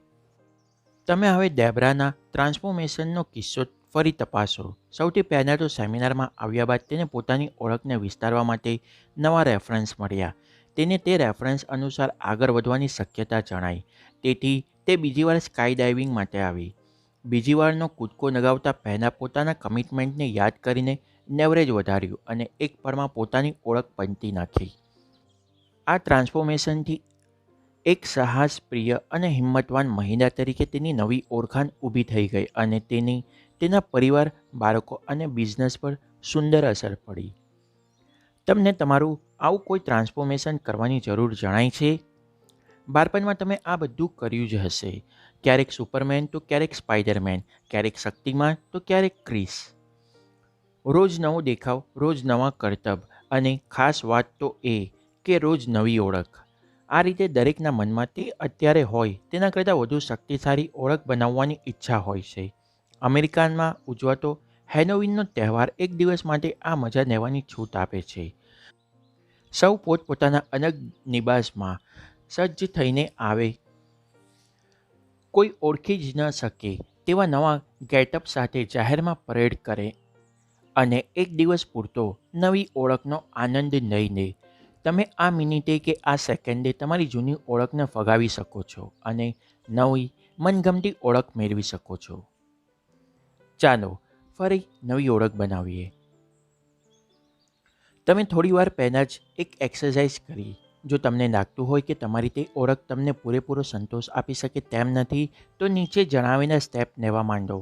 તમે હવે દેબ્રાના ટ્રાન્સફોર્મેશનનો કિસ્સો ફરી તપાસો. સૌથી પહેલાં તો સેમિનારમાં આવ્યા બાદ તેને પોતાની ઓળખને વિસ્તારવા માટે નવા રેફરન્સ મળ્યા. તેને તે રેફરન્સ અનુસાર આગળ વધવાની શક્યતા જણાઈ. તેથી તે બીજી વાર સ્કાય ડાઇવિંગ માટે આવી. બીજી વારનો કૂદકો લગાવતા પહેલાં પોતાના કમિટમેન્ટને યાદ કરીને લેવરેજ વધાર્યું અને એક પળમાં પોતાની ઓળખ પંચી નાખી. આ ટ્રાન્સફોર્મેશનથી એક સાહસપ્રિય અને હિંમતવાન મહિલા તરીકે તેની નવી ઓળખાણ ઊભી થઈ ગઈ અને તેના પરિવાર, બાળકો અને બિઝનેસ પર સુંદર અસર પડી. તમને તમારું આવું કોઈ ટ્રાન્સફોર્મેશન કરવાની જરૂર જણાય છે? બાળપણમાં તમે આ બધું કર્યું જ હશે. ક્યારેક સુપરમેન તો ક્યારેક સ્પાઈડરમેન, ક્યારેક શક્તિમાન તો ક્યારેક ક્રિસ. રોજ નવો દેખાવ, રોજ નવા કરતબ અને ખાસ વાત તો એ કે રોજ નવી ઓળખ. આ રીતે દરેકના મનમાં તે અત્યારે હોય તેના કરતાં વધુ શક્તિશાળી ઓળખ બનાવવાની ઈચ્છા હોય છે. અમેરિકામાં ઉજવાતો હેલોવીનનો તહેવાર એક દિવસ માટે આ મજા લેવાની છૂટ આપે છે. સૌ પોતપોતાના અલગ નિબાસમાં સજ્જ થઈને આવે. કોઈ ઓળખી જ ન શકે તેવા નવા ગેટઅપ સાથે જાહેરમાં પરેડ કરે અને એક દિવસ પૂરતો નવી ઓળખનો આનંદ લઈને તમે આ મિનિટે કે આ સેકન્ડે તમારી જૂની ઓળખને ફગાવી શકો છો અને નવી મનગમતી ઓળખ મેળવી શકો છો. ચાલો ફરી નવી ઓળખ બનાવીએ. તમે થોડી વાર પહેલાં જ એક એક્સરસાઇઝ કરી. જો તમને લાગતું હોય કે તમારી તે ઓળખ તમને પૂરેપૂરો સંતોષ આપી શકે તેમ નથી, તો નીચે જણાવેલા સ્ટેપ લેવા માંડો.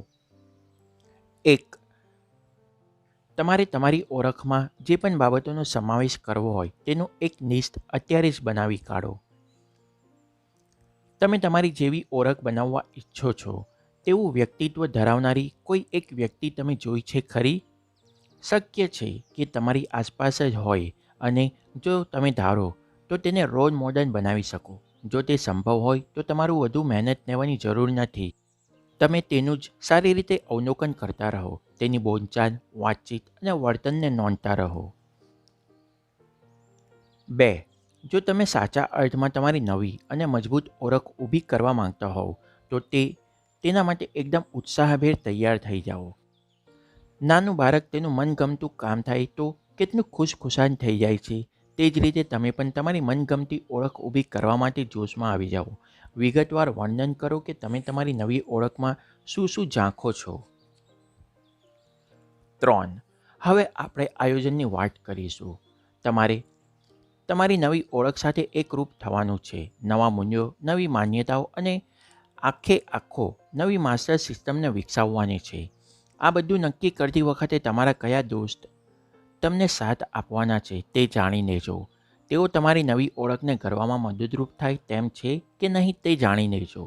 1. તમારે તમારી ઓળખમાં જે પણ બાબતોનો સમાવેશ કરવો હોય તેનું એક લિસ્ટ અત્યારે જ બનાવી કાઢો. તમે તમારી જેવી ઓળખ બનાવવા ઈચ્છો છો તેવું વ્યક્તિત્વ ધરાવનારી કોઈ એક વ્યક્તિ તમે જોઈ છે ખરી? શક્ય છે કે તમારી આસપાસ જ હોય અને જો તમે ધારો તો તેને રોલ મોડલ બનાવી શકો. જો તે સંભવ હોય તો તમારું વધુ મહેનત લેવાની જરૂર નથી. તમે તેનું જ સારી રીતે અવલોકન કરતા રહો. તેની બોલચાલ, વાતચીત અને વર્તનને નોંધતા રહો. 2. જો તમે સાચા અર્થમાં તમારી નવી અને મજબૂત ઓળખ ઊભી કરવા માંગતા હોવ તો તેના માટે એકદમ ઉત્સાહભેર તૈયાર થઈ જાઓ. નાનું બાળક તેનું મનગમતું કામ થાય તો કેટલું ખુશખુશાલ થઈ જાય છે, તે જ રીતે તમે પણ તમારી મનગમતી ઓળખ ઊભી કરવા માટે જોશમાં આવી જાઓ. વિગતવાર વર્ણન કરો કે તમે તમારી નવી ઓળખમાં શું શું ઝાંખો છો. 3. હવે આપણે આયોજનની વાત કરીશું. તમારે તમારી નવી ઓળખ સાથે એકરૂપ થવાનું છે. નવા મૂલ્યો, નવી માન્યતાઓ અને આખો નવી માસ્ટર સિસ્ટમને વિકસાવવાની છે. આ બધું નક્કી કરતી વખતે તમારા કયા દોસ્ત તમને સાથ આપવાના છે તે જાણી લેજો. તેઓ તમારી નવી ઓળખને ઘડવામાં મદદરૂપ થાય તેમ છે કે નહીં તે જાણી લેજો.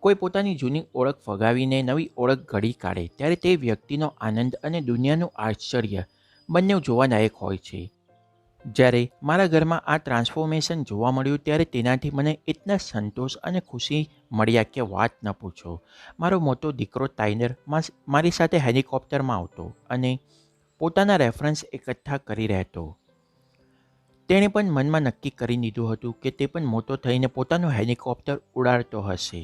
કોઈ પોતાની જૂની ઓળખ ફગાવીને નવી ઓળખ ઘડી કાઢે ત્યારે તે વ્યક્તિનો આનંદ અને દુનિયાનું આશ્ચર્ય બંને જોવાલાયક હોય છે. જ્યારે મારા ઘરમાં આ ટ્રાન્સફોર્મેશન જોવા મળ્યું ત્યારે તેનાથી મને એટલા સંતોષ અને ખુશી મળ્યા કે વાત ન પૂછો. મારો મોટો દીકરો ટાઈનર મારી સાથે હેલિકોપ્ટરમાં આવતો અને પોતાના રેફરન્સ એકઠા કરી રહેતો. તેણે પણ મનમાં નક્કી કરી લીધું હતું કે તે પણ મોટો થઈને પોતાનું હેલિકોપ્ટર ઉડાડતો હશે.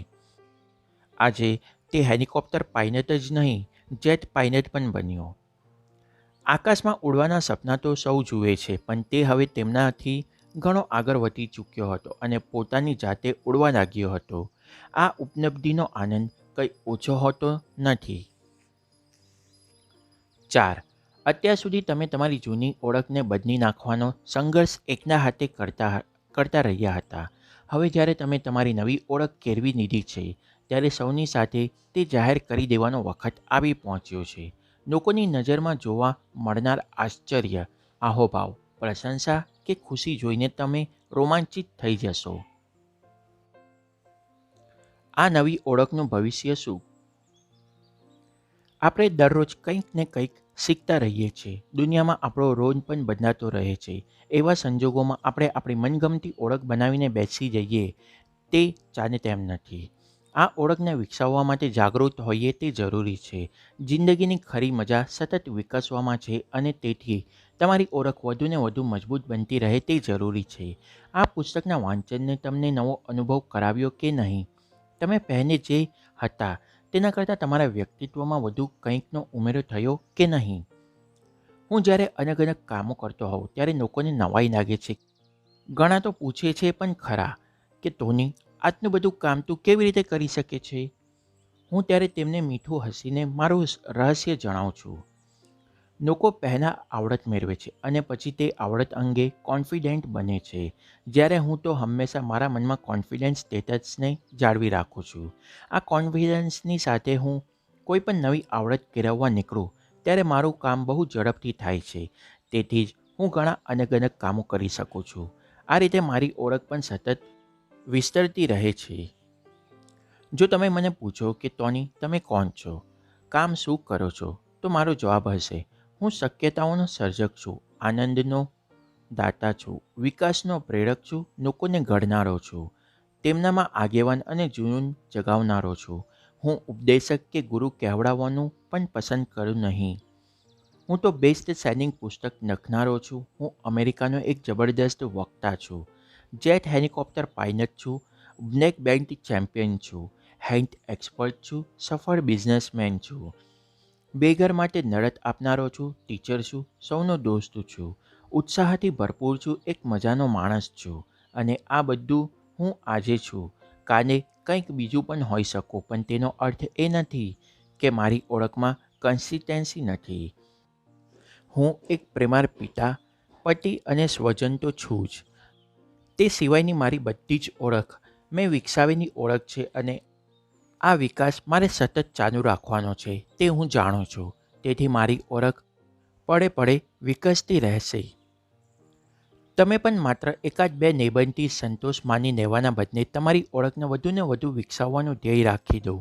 આજે તે હેલિકોપ્ટર પાયલટ જ નહીં, જેટ પાયલટ પણ બન્યો. આકાશમાં ઉડવાના સપના તો સૌ જુએ છે, પણ તે હવે તેમનાથી ઘણો આગળ વધી ચૂક્યો હતો અને પોતાની જાતે ઉડવા લાગ્યો હતો. આ ઉપલબ્ધિનો આનંદ કંઈ ઓછો હોતો નથી. 4. અત્યાર સુધી તમે તમારી જૂની ઓળખને બદલી નાખવાનો સંઘર્ષ એકલા હાથે કરતા રહ્યા હતા. હવે જ્યારે તમે તમારી નવી ઓળખ કેળવી લીધી છે, ત્યારે સૌની સાથે તે જાહેર કરી દેવાનો વખત આવી પહોંચ્યો છે. લોકોની નજરમાં જોવા મળનાર આશ્ચર્ય, આહોભાવ, પ્રશંસા કે ખુશી જોઈને તમે રોમાંચિત થઈ જશો. આ નવી ઓળખનું ભવિષ્ય શું? આપણે દરરોજ કંઈક ને કંઈક શીખતા રહીએ છીએ. દુનિયામાં આપણો રોજ પણ બદલાતો રહે છે. એવા સંજોગોમાં આપણે આપણી મનગમતી ઓળખ બનાવીને બેસી જઈએ તે ચાલે તેમ નથી. આ ઓળખને વિકસાવવા માટે જાગૃત હોઈએ તે જરૂરી છે. જિંદગીની ખરી મજા સતત વિકસવામાં છે અને તેથી તમારી ઓળખ વધુને વધુ મજબૂત બનતી રહે તે જરૂરી છે. આ પુસ્તકના વાંચનને તમને નવો અનુભવ કરાવ્યો કે નહીં? તમે પહેલે જે હતા તેના કરતાં તમારા વ્યક્તિત્વમાં વધુ કંઈકનો ઉમેરો થયો કે નહીં? હું જ્યારે અલગ અલગ કામો કરતો હોઉં ત્યારે લોકોને નવાઈ લાગે છે. ઘણા તો પૂછે છે પણ ખરા કે ટોની, આટલું બધું કામ તું કેવી રીતે કરી શકે છે? હું ત્યારે તેમને મીઠું હસીને મારું રહસ્ય જણાવું છું. લોકો પહેલાં આવડત મેળવે છે અને પછી તે આવડત અંગે કોન્ફિડન્ટ બને છે. જ્યારે હું તો હંમેશા મારા મનમાં કોન્ફિડન્સ સ્ટેટસને જાળવી રાખું છું. આ કોન્ફિડન્સની સાથે હું કોઈ પણ નવી આવડત કેળવવા નીકળું ત્યારે મારું કામ બહુ ઝડપથી થાય છે. તેથી જ હું ઘણા અલગ અલગ કામો કરી શકું છું. આ રીતે મારી ઓળખ પણ સતત વિસ્તરતી રહે છે. જો તમે મને પૂછો કે ટોની, તમે કોણ છો? કામ શું કરો છો? તો મારો જવાબ હશે, હું શક્યતાઓનો સર્જક છું, આનંદનો દાતા છું, વિકાસનો પ્રેરક છું, લોકોને ઘડનારો છું, તેમનામાં આગેવાન અને જુનૂન જગાવનારો છું. હું ઉપદેશક કે ગુરુ કહેવડાવવાનું પણ પસંદ કરું નહીં. હું તો બેસ્ટ સેલિંગ પુસ્તક લખનારો છું. હું અમેરિકાનો એક જબરદસ્ત વક્તા છું, જેટ હેલિકોપ્ટર પાયલટ છું, બ્લેક બેલ્ટ ચેમ્પિયન છું, હેલ્થ એક્સપર્ટ છું, સફળ બિઝનેસમેન છું, બેઘર માટે લડત આપનારો છું, ટીચર છું, સૌનો દોસ્ત છું, ઉત્સાહથી ભરપૂર છું, એક મજાનો માણસ છું. અને આ બધું હું આજે છું. કાલે કંઈક બીજું પણ હોઈ શકું, પણ તેનો અર્થ એ નથી કે મારી ઓળખમાં કન્સિસ્ટન્સી નથી. હું એક પ્રેમાળ પિતા, પતિ અને સ્વજન તો છું જ. તે સિવાયની મારી બધી જ ઓળખ મેં વિકસાવેલી ઓળખ છે અને આ વિકાસ મારે સતત ચાલુ રાખવાનો છે તે હું જાણું છું. તેથી મારી ઓળખ પળે પળે વિકસતી રહેશે. તમે પણ માત્ર એકાદ બે નિબંધથી સંતોષ માની લેવાના બદલે તમારી ઓળખને વધુને વધુ વિકસાવવાનું ધ્યેય રાખી દો.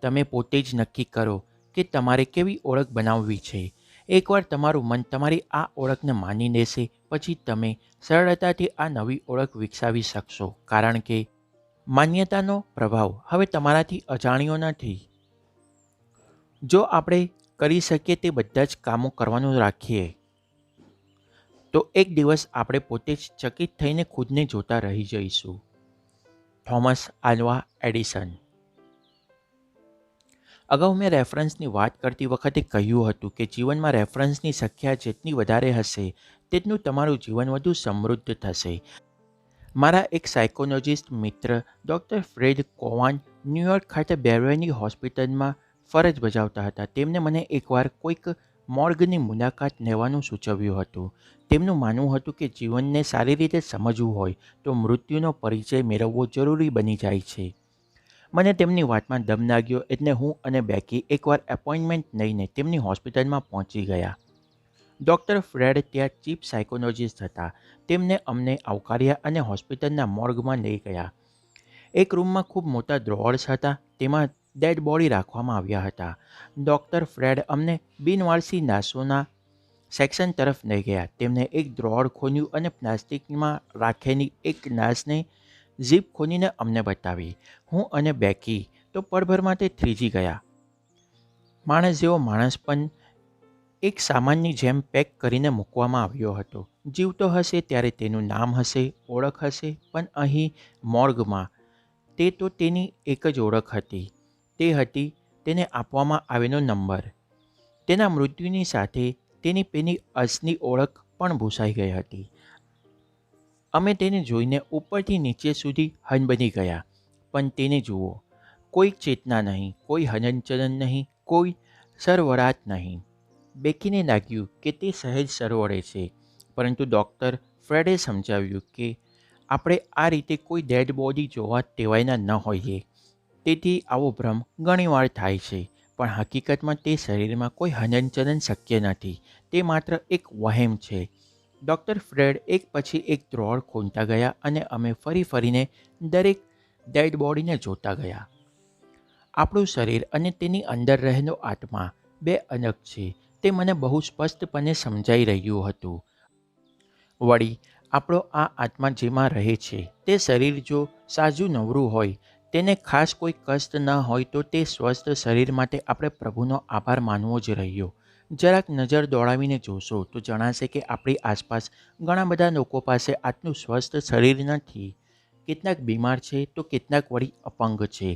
તમે પોતે જ નક્કી કરો કે તમારે કેવી ઓળખ બનાવવી છે. એકવાર તમારું મન તમારી આ ઓળખને માની લેશે, પછી તમે સરળતાથી આ નવી ઓળખ વિકસાવી શકશો, કારણ કે માન્યતાનો પ્રભાવ હવે તમારાથી અજાણ્યો નથી. જો આપણે કરી શકીએ તે બધા જ કામો કરવાનું રાખીએ તો એક દિવસ આપણે પોતે જ ચકિત થઈને ખુદને જોતા રહી જઈશું. Thomas Alva Edison. અગાઉ મેં રેફરન્સની વાત કરતી વખતે કહ્યું હતું કે જીવનમાં રેફરન્સની સંખ્યા જેટલી વધારે હશે તેટલું તમારું જીવન વધુ સમૃદ્ધ થશે. મારા એક સાયકોલોજિસ્ટ મિત્ર ડૉક્ટર ફ્રેડ કોવાન ન્યૂયોર્ક ખાતે બેરવેની હોસ્પિટલમાં ફરજ બજાવતા હતા. તેમને મને એકવાર કોઈક મોર્ગની મુલાકાત લેવાનું સૂચવ્યું હતું. તેમનું માનવું હતું કે જીવનને સારી રીતે સમજવું હોય તો મૃત્યુનો પરિચય મેળવવો જરૂરી બની જાય છે. મને તેમની વાતમાં દમ લાગ્યો એટલે હું અને બેકી એકવાર એપોઇન્ટમેન્ટ લઈને તેમની હોસ્પિટલમાં પહોંચી ગયા. ડૉક્ટર ફ્રેડ ત્યાં ચીફ સાયકોલોજિસ્ટ હતા. તેમને અમને આવકાર્યા અને હોસ્પિટલના મોર્ગમાં લઈ ગયા. એક રૂમમાં ખૂબ મોટા ડ્રોઅર્સ હતા, તેમાં ડેડ બોડી રાખવામાં આવ્યા હતા. ડૉક્ટર ફ્રેડ અમને બિનવારસી લાશોના સેક્શન તરફ લઈ ગયા. તેમણે એક ડ્રોઅર ખોલ્યું અને પ્લાસ્ટિકમાં રાખેલી એક નાશને ઝીપ ખોલીને અમને બતાવી. હું અને બેકી તો પળભરમાં તે થ્રીજી ગયા. માણસ જેવો માણસ પણ એક સામાનની જેમ પેક કરીને મૂકવામાં આવ્યો હતો. જીવતો હશે ત્યારે તેનું નામ હશે, ઓળખ હશે, પણ અહીં મોર્ગમાં તે તો તેની એક જ ઓળખ હતી. તે હતી તેને આપવામાં આવેલો નંબર. તેના મૃત્યુની સાથે તેની પેલી અસલી ઓળખ પણ ભૂસાઈ ગઈ હતી. અમે તેને જોઈને ઉપરથી નીચે સુધી હનબની ગયા. પણ તેને જુઓ, કોઈ ચેતના નહીં, કોઈ હલનચલન નહીં, કોઈ સરવરાટ નહીં. બેકીને લાગ્યું કે તે સહેજ સરવડે છે, પરંતુ ડૉક્ટર ફ્રેડે સમજાવ્યું કે આપણે આ રીતે કોઈ ડેડ બોડી જોવા ટેવાયેલા ન હોઈએ. તેથી આવો ભ્રમ ઘણીવાર થાય છે, પણ હકીકતમાં તે શરીરમાં કોઈ હલનચલન શક્ય નથી. તે માત્ર એક વહેમ છે. ડૉક્ટર ફ્રેડ એક પછી એક ડ્રોઅર ખોલતા ગયા અને અમે ફરી ફરીને દરેક ડેડ બોડીને જોતા ગયા. આપણું શરીર અને તેની અંદર રહેલો આત્મા બે અલગ છે. તે મને બહુ સ્પષ્ટપણે સમજાઈ રહ્યું હતું. વળી આપણો આ આત્મા જેમાં રહે છે તે શરીર જો સાજું નવરું હોય, તેને ખાસ કોઈ કષ્ટ ન હોય તો તે સ્વસ્થ શરીર માટે આપણે પ્રભુનો આભાર માનવો જ રહ્યો. જરાક નજર દોડાવીને જોશો તો જણાશે કે આપણી આસપાસ ઘણા બધા લોકો પાસે આટલું સ્વસ્થ શરીર નથી. કેટલાક બીમાર છે તો કેટલાક વળી અપંગ છે.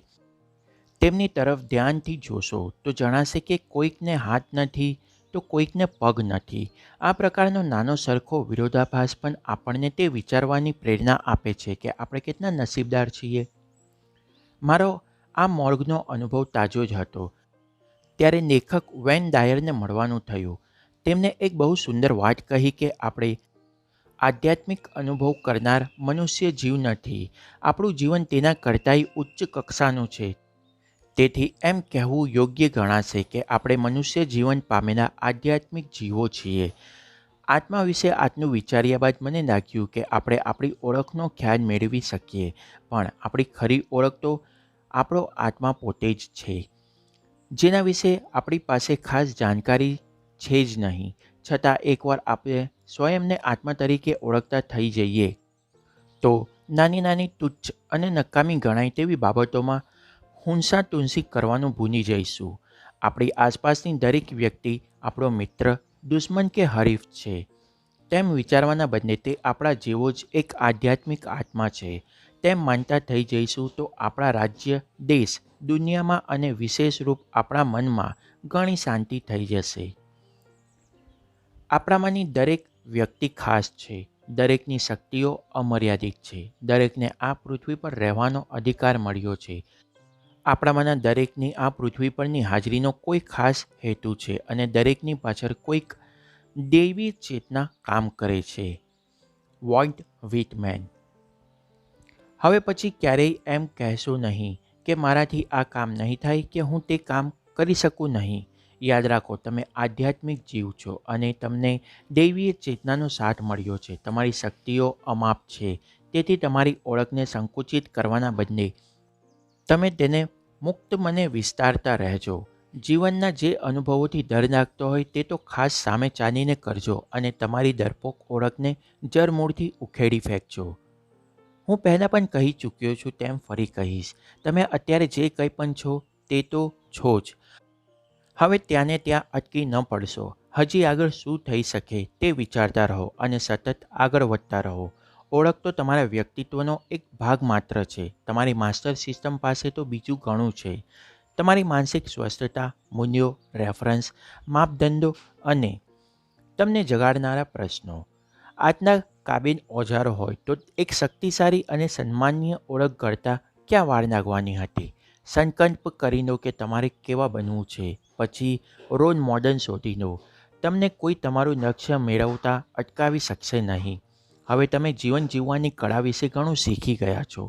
તેમની તરફ ધ્યાનથી જોશો તો જણાશે કે કોઈકને હાથ નથી તો કોઈકને પગ નથી. આ પ્રકારનો નાનો સરખો વિરોધાભાસ પણ આપણને તે વિચારવાની પ્રેરણા આપે છે કે આપણે કેટલા નસીબદાર છીએ. મારો આ મોર્ગનો અનુભવ તાજો જ હતો ત્યારે લેખક વેન ડાયરને મળવાનું થયું. તેમણે એક બહુ સુંદર વાત કહી કે આપણે આધ્યાત્મિક અનુભવ કરનાર મનુષ્ય જીવ નથી. આપણું જીવન તેના કરતાંય ઉચ્ચ કક્ષાનું છે. તેથી એમ કહેવું યોગ્ય ગણાશે કે આપણે મનુષ્ય જીવન પામેલા આધ્યાત્મિક જીવો છીએ. આત્મા વિશે આટલું વિચાર્યા બાદ મને લાગ્યું કે આપણે આપણી ઓળખનો ખ્યાલ મેળવી શકીએ, પણ આપણી ખરી ઓળખ તો આપણો આત્મા પોતે જ છે, જેના વિશે આપણી પાસે ખાસ જાણકારી છે જ નહીં. છતાં એકવાર આપણે સ્વયંને આત્મા તરીકે ઓળખતા થઈ જઈએ તો નાની નાની તુચ્છ અને નકામી ગણાય તેવી બાબતોમાં હુંસાતુંસી કરવાનું ભૂલી જઈશું. આપણી આસપાસની દરેક વ્યક્તિ આપણો મિત્ર, દુશ્મન કે હરીફ છે તેમ વિચારવાના બદલે તે આપણા જેવો જ એક આધ્યાત્મિક આત્મા છે તેમ માનતા થઈ જઈશું તો આપણા રાજ્ય, દેશ, દુનિયામાં અને વિશેષ રૂપ આપણા મનમાં ઘણી શાંતિ થઈ જશે. આપણામાંની દરેક વ્યક્તિ ખાસ છે. દરેકની શક્તિઓ અમર્યાદિત છે. દરેકને આ પૃથ્વી પર રહેવાનો અધિકાર મળ્યો છે. આપણામાંના દરેકની આ પૃથ્વી પરની હાજરીનો કોઈ ખાસ હેતુ છે અને દરેકની પાછળ કોઈક દૈવી ચેતના કામ કરે છે. Volt Whitman. હવે પછી ક્યારેય એમ કહેશો નહીં કે મારાથી આ કામ નહીં થાય કે હું તે કામ કરી શકું નહીં. યાદ રાખો, તમે આધ્યાત્મિક જીવ છો અને તમને દૈવીય ચેતનાનો સાથ મળ્યો છે. તમારી શક્તિઓ અમાપ છે. તેથી તમારી ઓળખને સંકુચિત કરવાના બદલે તમે તેને મુક્ત મને વિસ્તારતા રહેજો. જીવનના જે અનુભવોથી ડર લાગતો હોય તે તો ખાસ સામે ચાલીને કરજો અને તમારી ડરપોક ઓળખને જડમૂળથી ઉખેડી ફેંકજો. હું પહેલાં પણ કહી ચૂક્યો છું તેમ ફરી કહીશ, તમે અત્યારે જે કંઈ પણ છો તે તો છો જ. હવે ત્યાંને ત્યાં અટકી ન પડશો. હજી આગળ શું થઈ શકે તે વિચારતા રહો અને સતત આગળ વધતા રહો. ઓળખ તો તમારા વ્યક્તિત્વનો એક ભાગ માત્ર છે. તમારી માસ્ટર સિસ્ટમ પાસે તો બીજું ઘણું છે. તમારી માનસિક સ્વસ્થતા, મૂલ્યો, રેફરન્સ, માપદંડો અને તમને જગાડનારા પ્રશ્નો. આજના કાબિલ ઓજારો હોય તો એક શક્તિશાળી અને સન્માનીય ઓળખ કરતાં ક્યાં વાર લાગવાની હતી. સંકલ્પ કરી લો કે તમારે કેવા બનવું છે. પછી રોલ મોડલ શોધી લો. તમને કોઈ તમારું લક્ષ્ય મેળવતા અટકાવી શકશે નહીં. હવે તમે જીવન જીવવાની કળા વિશે ઘણું શીખી ગયા છો.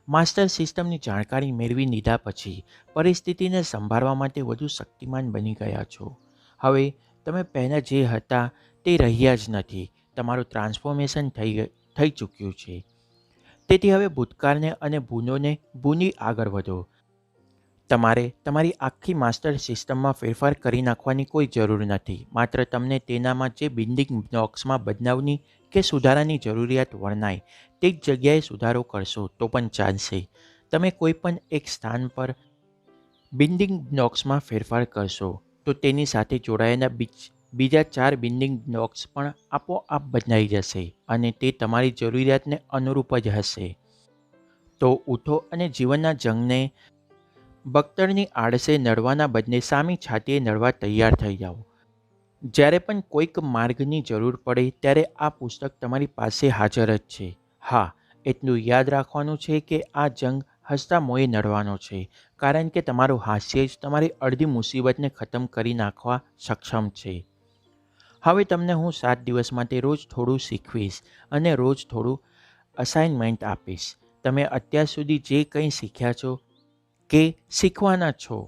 માસ્ટર સિસ્ટમની જાણકારી મેળવી લીધા પછી પરિસ્થિતિને સંભાળવા માટે વધુ શક્તિમાન બની ગયા છો. હવે તમે પહેલાં જે હતા તે રહ્યા જ નથી. તમારું ટ્રાન્સફોર્મેશન થઈ ચૂક્યું છે. તેથી હવે ભૂતકાળને અને ભૂલોને ભૂલી આગળ વધો. તમારે તમારી આખી માસ્ટર સિસ્ટમમાં ફેરફાર કરી નાખવાની કોઈ જરૂર નથી. માત્ર તમને તેનામાં જે બિલ્ડિંગ બ્લોક્સમાં બદલાવની કે સુધારાની જરૂરિયાત વર્ણાય તે જ જગ્યાએ સુધારો કરશો તો પણ ચાલશે. તમે કોઈ પણ એક સ્થાન પર બિલ્ડિંગ બ્લોક્સમાં ફેરફાર કરશો તો તેની સાથે જોડાયેલા બીજા 4 બિલ્ડિંગ બ્લોક્સ પણ આપોઆપ બદલાઈ જશે અને તે તમારી જરૂરિયાતને અનુરૂપ જ હશે. તો ઉઠો અને જીવનના જંગને બખ્તરની આડશે લડવાના બદલે સામી છાતીએ લડવા તૈયાર થઈ જાઓ. જ્યારે પણ કોઈક માર્ગની જરૂર પડે ત્યારે આ પુસ્તક તમારી પાસે હાજર જ છે. હા, એટલું યાદ રાખવાનું છે કે આ જંગ હસતા મોંએ લડવાનો છે, કારણ કે તમારું હાસ્ય જ તમારી અડધી મુસીબતને ખતમ કરી નાખવા સક્ષમ છે. હવે તમને હું 7 દિવસ માટે રોજ થોડું શીખવીશ અને રોજ થોડું અસાઇનમેન્ટ આપીશ. તમે અત્યાર સુધી જે કંઈ શીખ્યા છો કે શીખવાના છો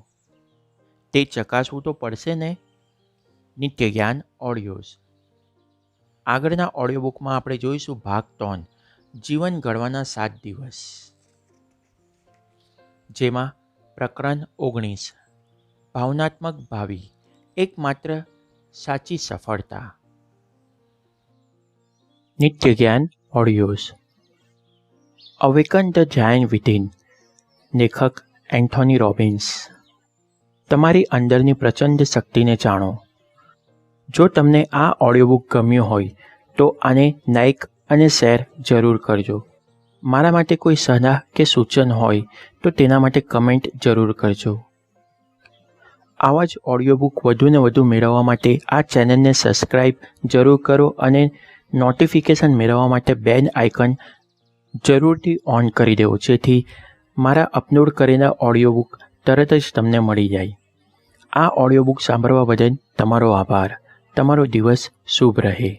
તે ચકાસવું તો પડશે ને. નિત્ય જ્ઞાન ઓડિયોઝ. આગળના ઓડિયો બુકમાં આપણે જોઈશું ભાગ 3, જીવન ઘડવાના 7 દિવસ, જેમાં પ્રકરણ 19, ભાવનાત્મક ભાવિ, એકમાત્ર સાચી સફળતા. નિત્ય જ્ઞાન audios. Awaken the giant within. લેખક એન્થોની રોબિન્સ. તમારી અંદરની પ્રચંડ શક્તિને જાણો. જો તમને આ ઓડિયો બુક ગમ્યું હોય તો આને લાઈક અને શેર જરૂર કરજો. મારા માટે કોઈ સલાહ કે સૂચન હોય તો તેના માટે કમેન્ટ જરૂર કરજો. આવા જ ઓડિયો બુક વધુને વધુ મેળવવા માટે આ ચેનલને સબસ્ક્રાઈબ જરૂર કરો અને નોટિફિકેશન મેળવવા માટે બેલ આઇકન જરૂરથી ઓન કરી દેવો, જેથી મારા અપલોડ કરેલા ઓડિયો બુક તરત જ તમને મળી જાય. આ ઓડિયો બુક સાંભળવા બદલ તમારો આભાર. તમારો દિવસ શુભ રહે.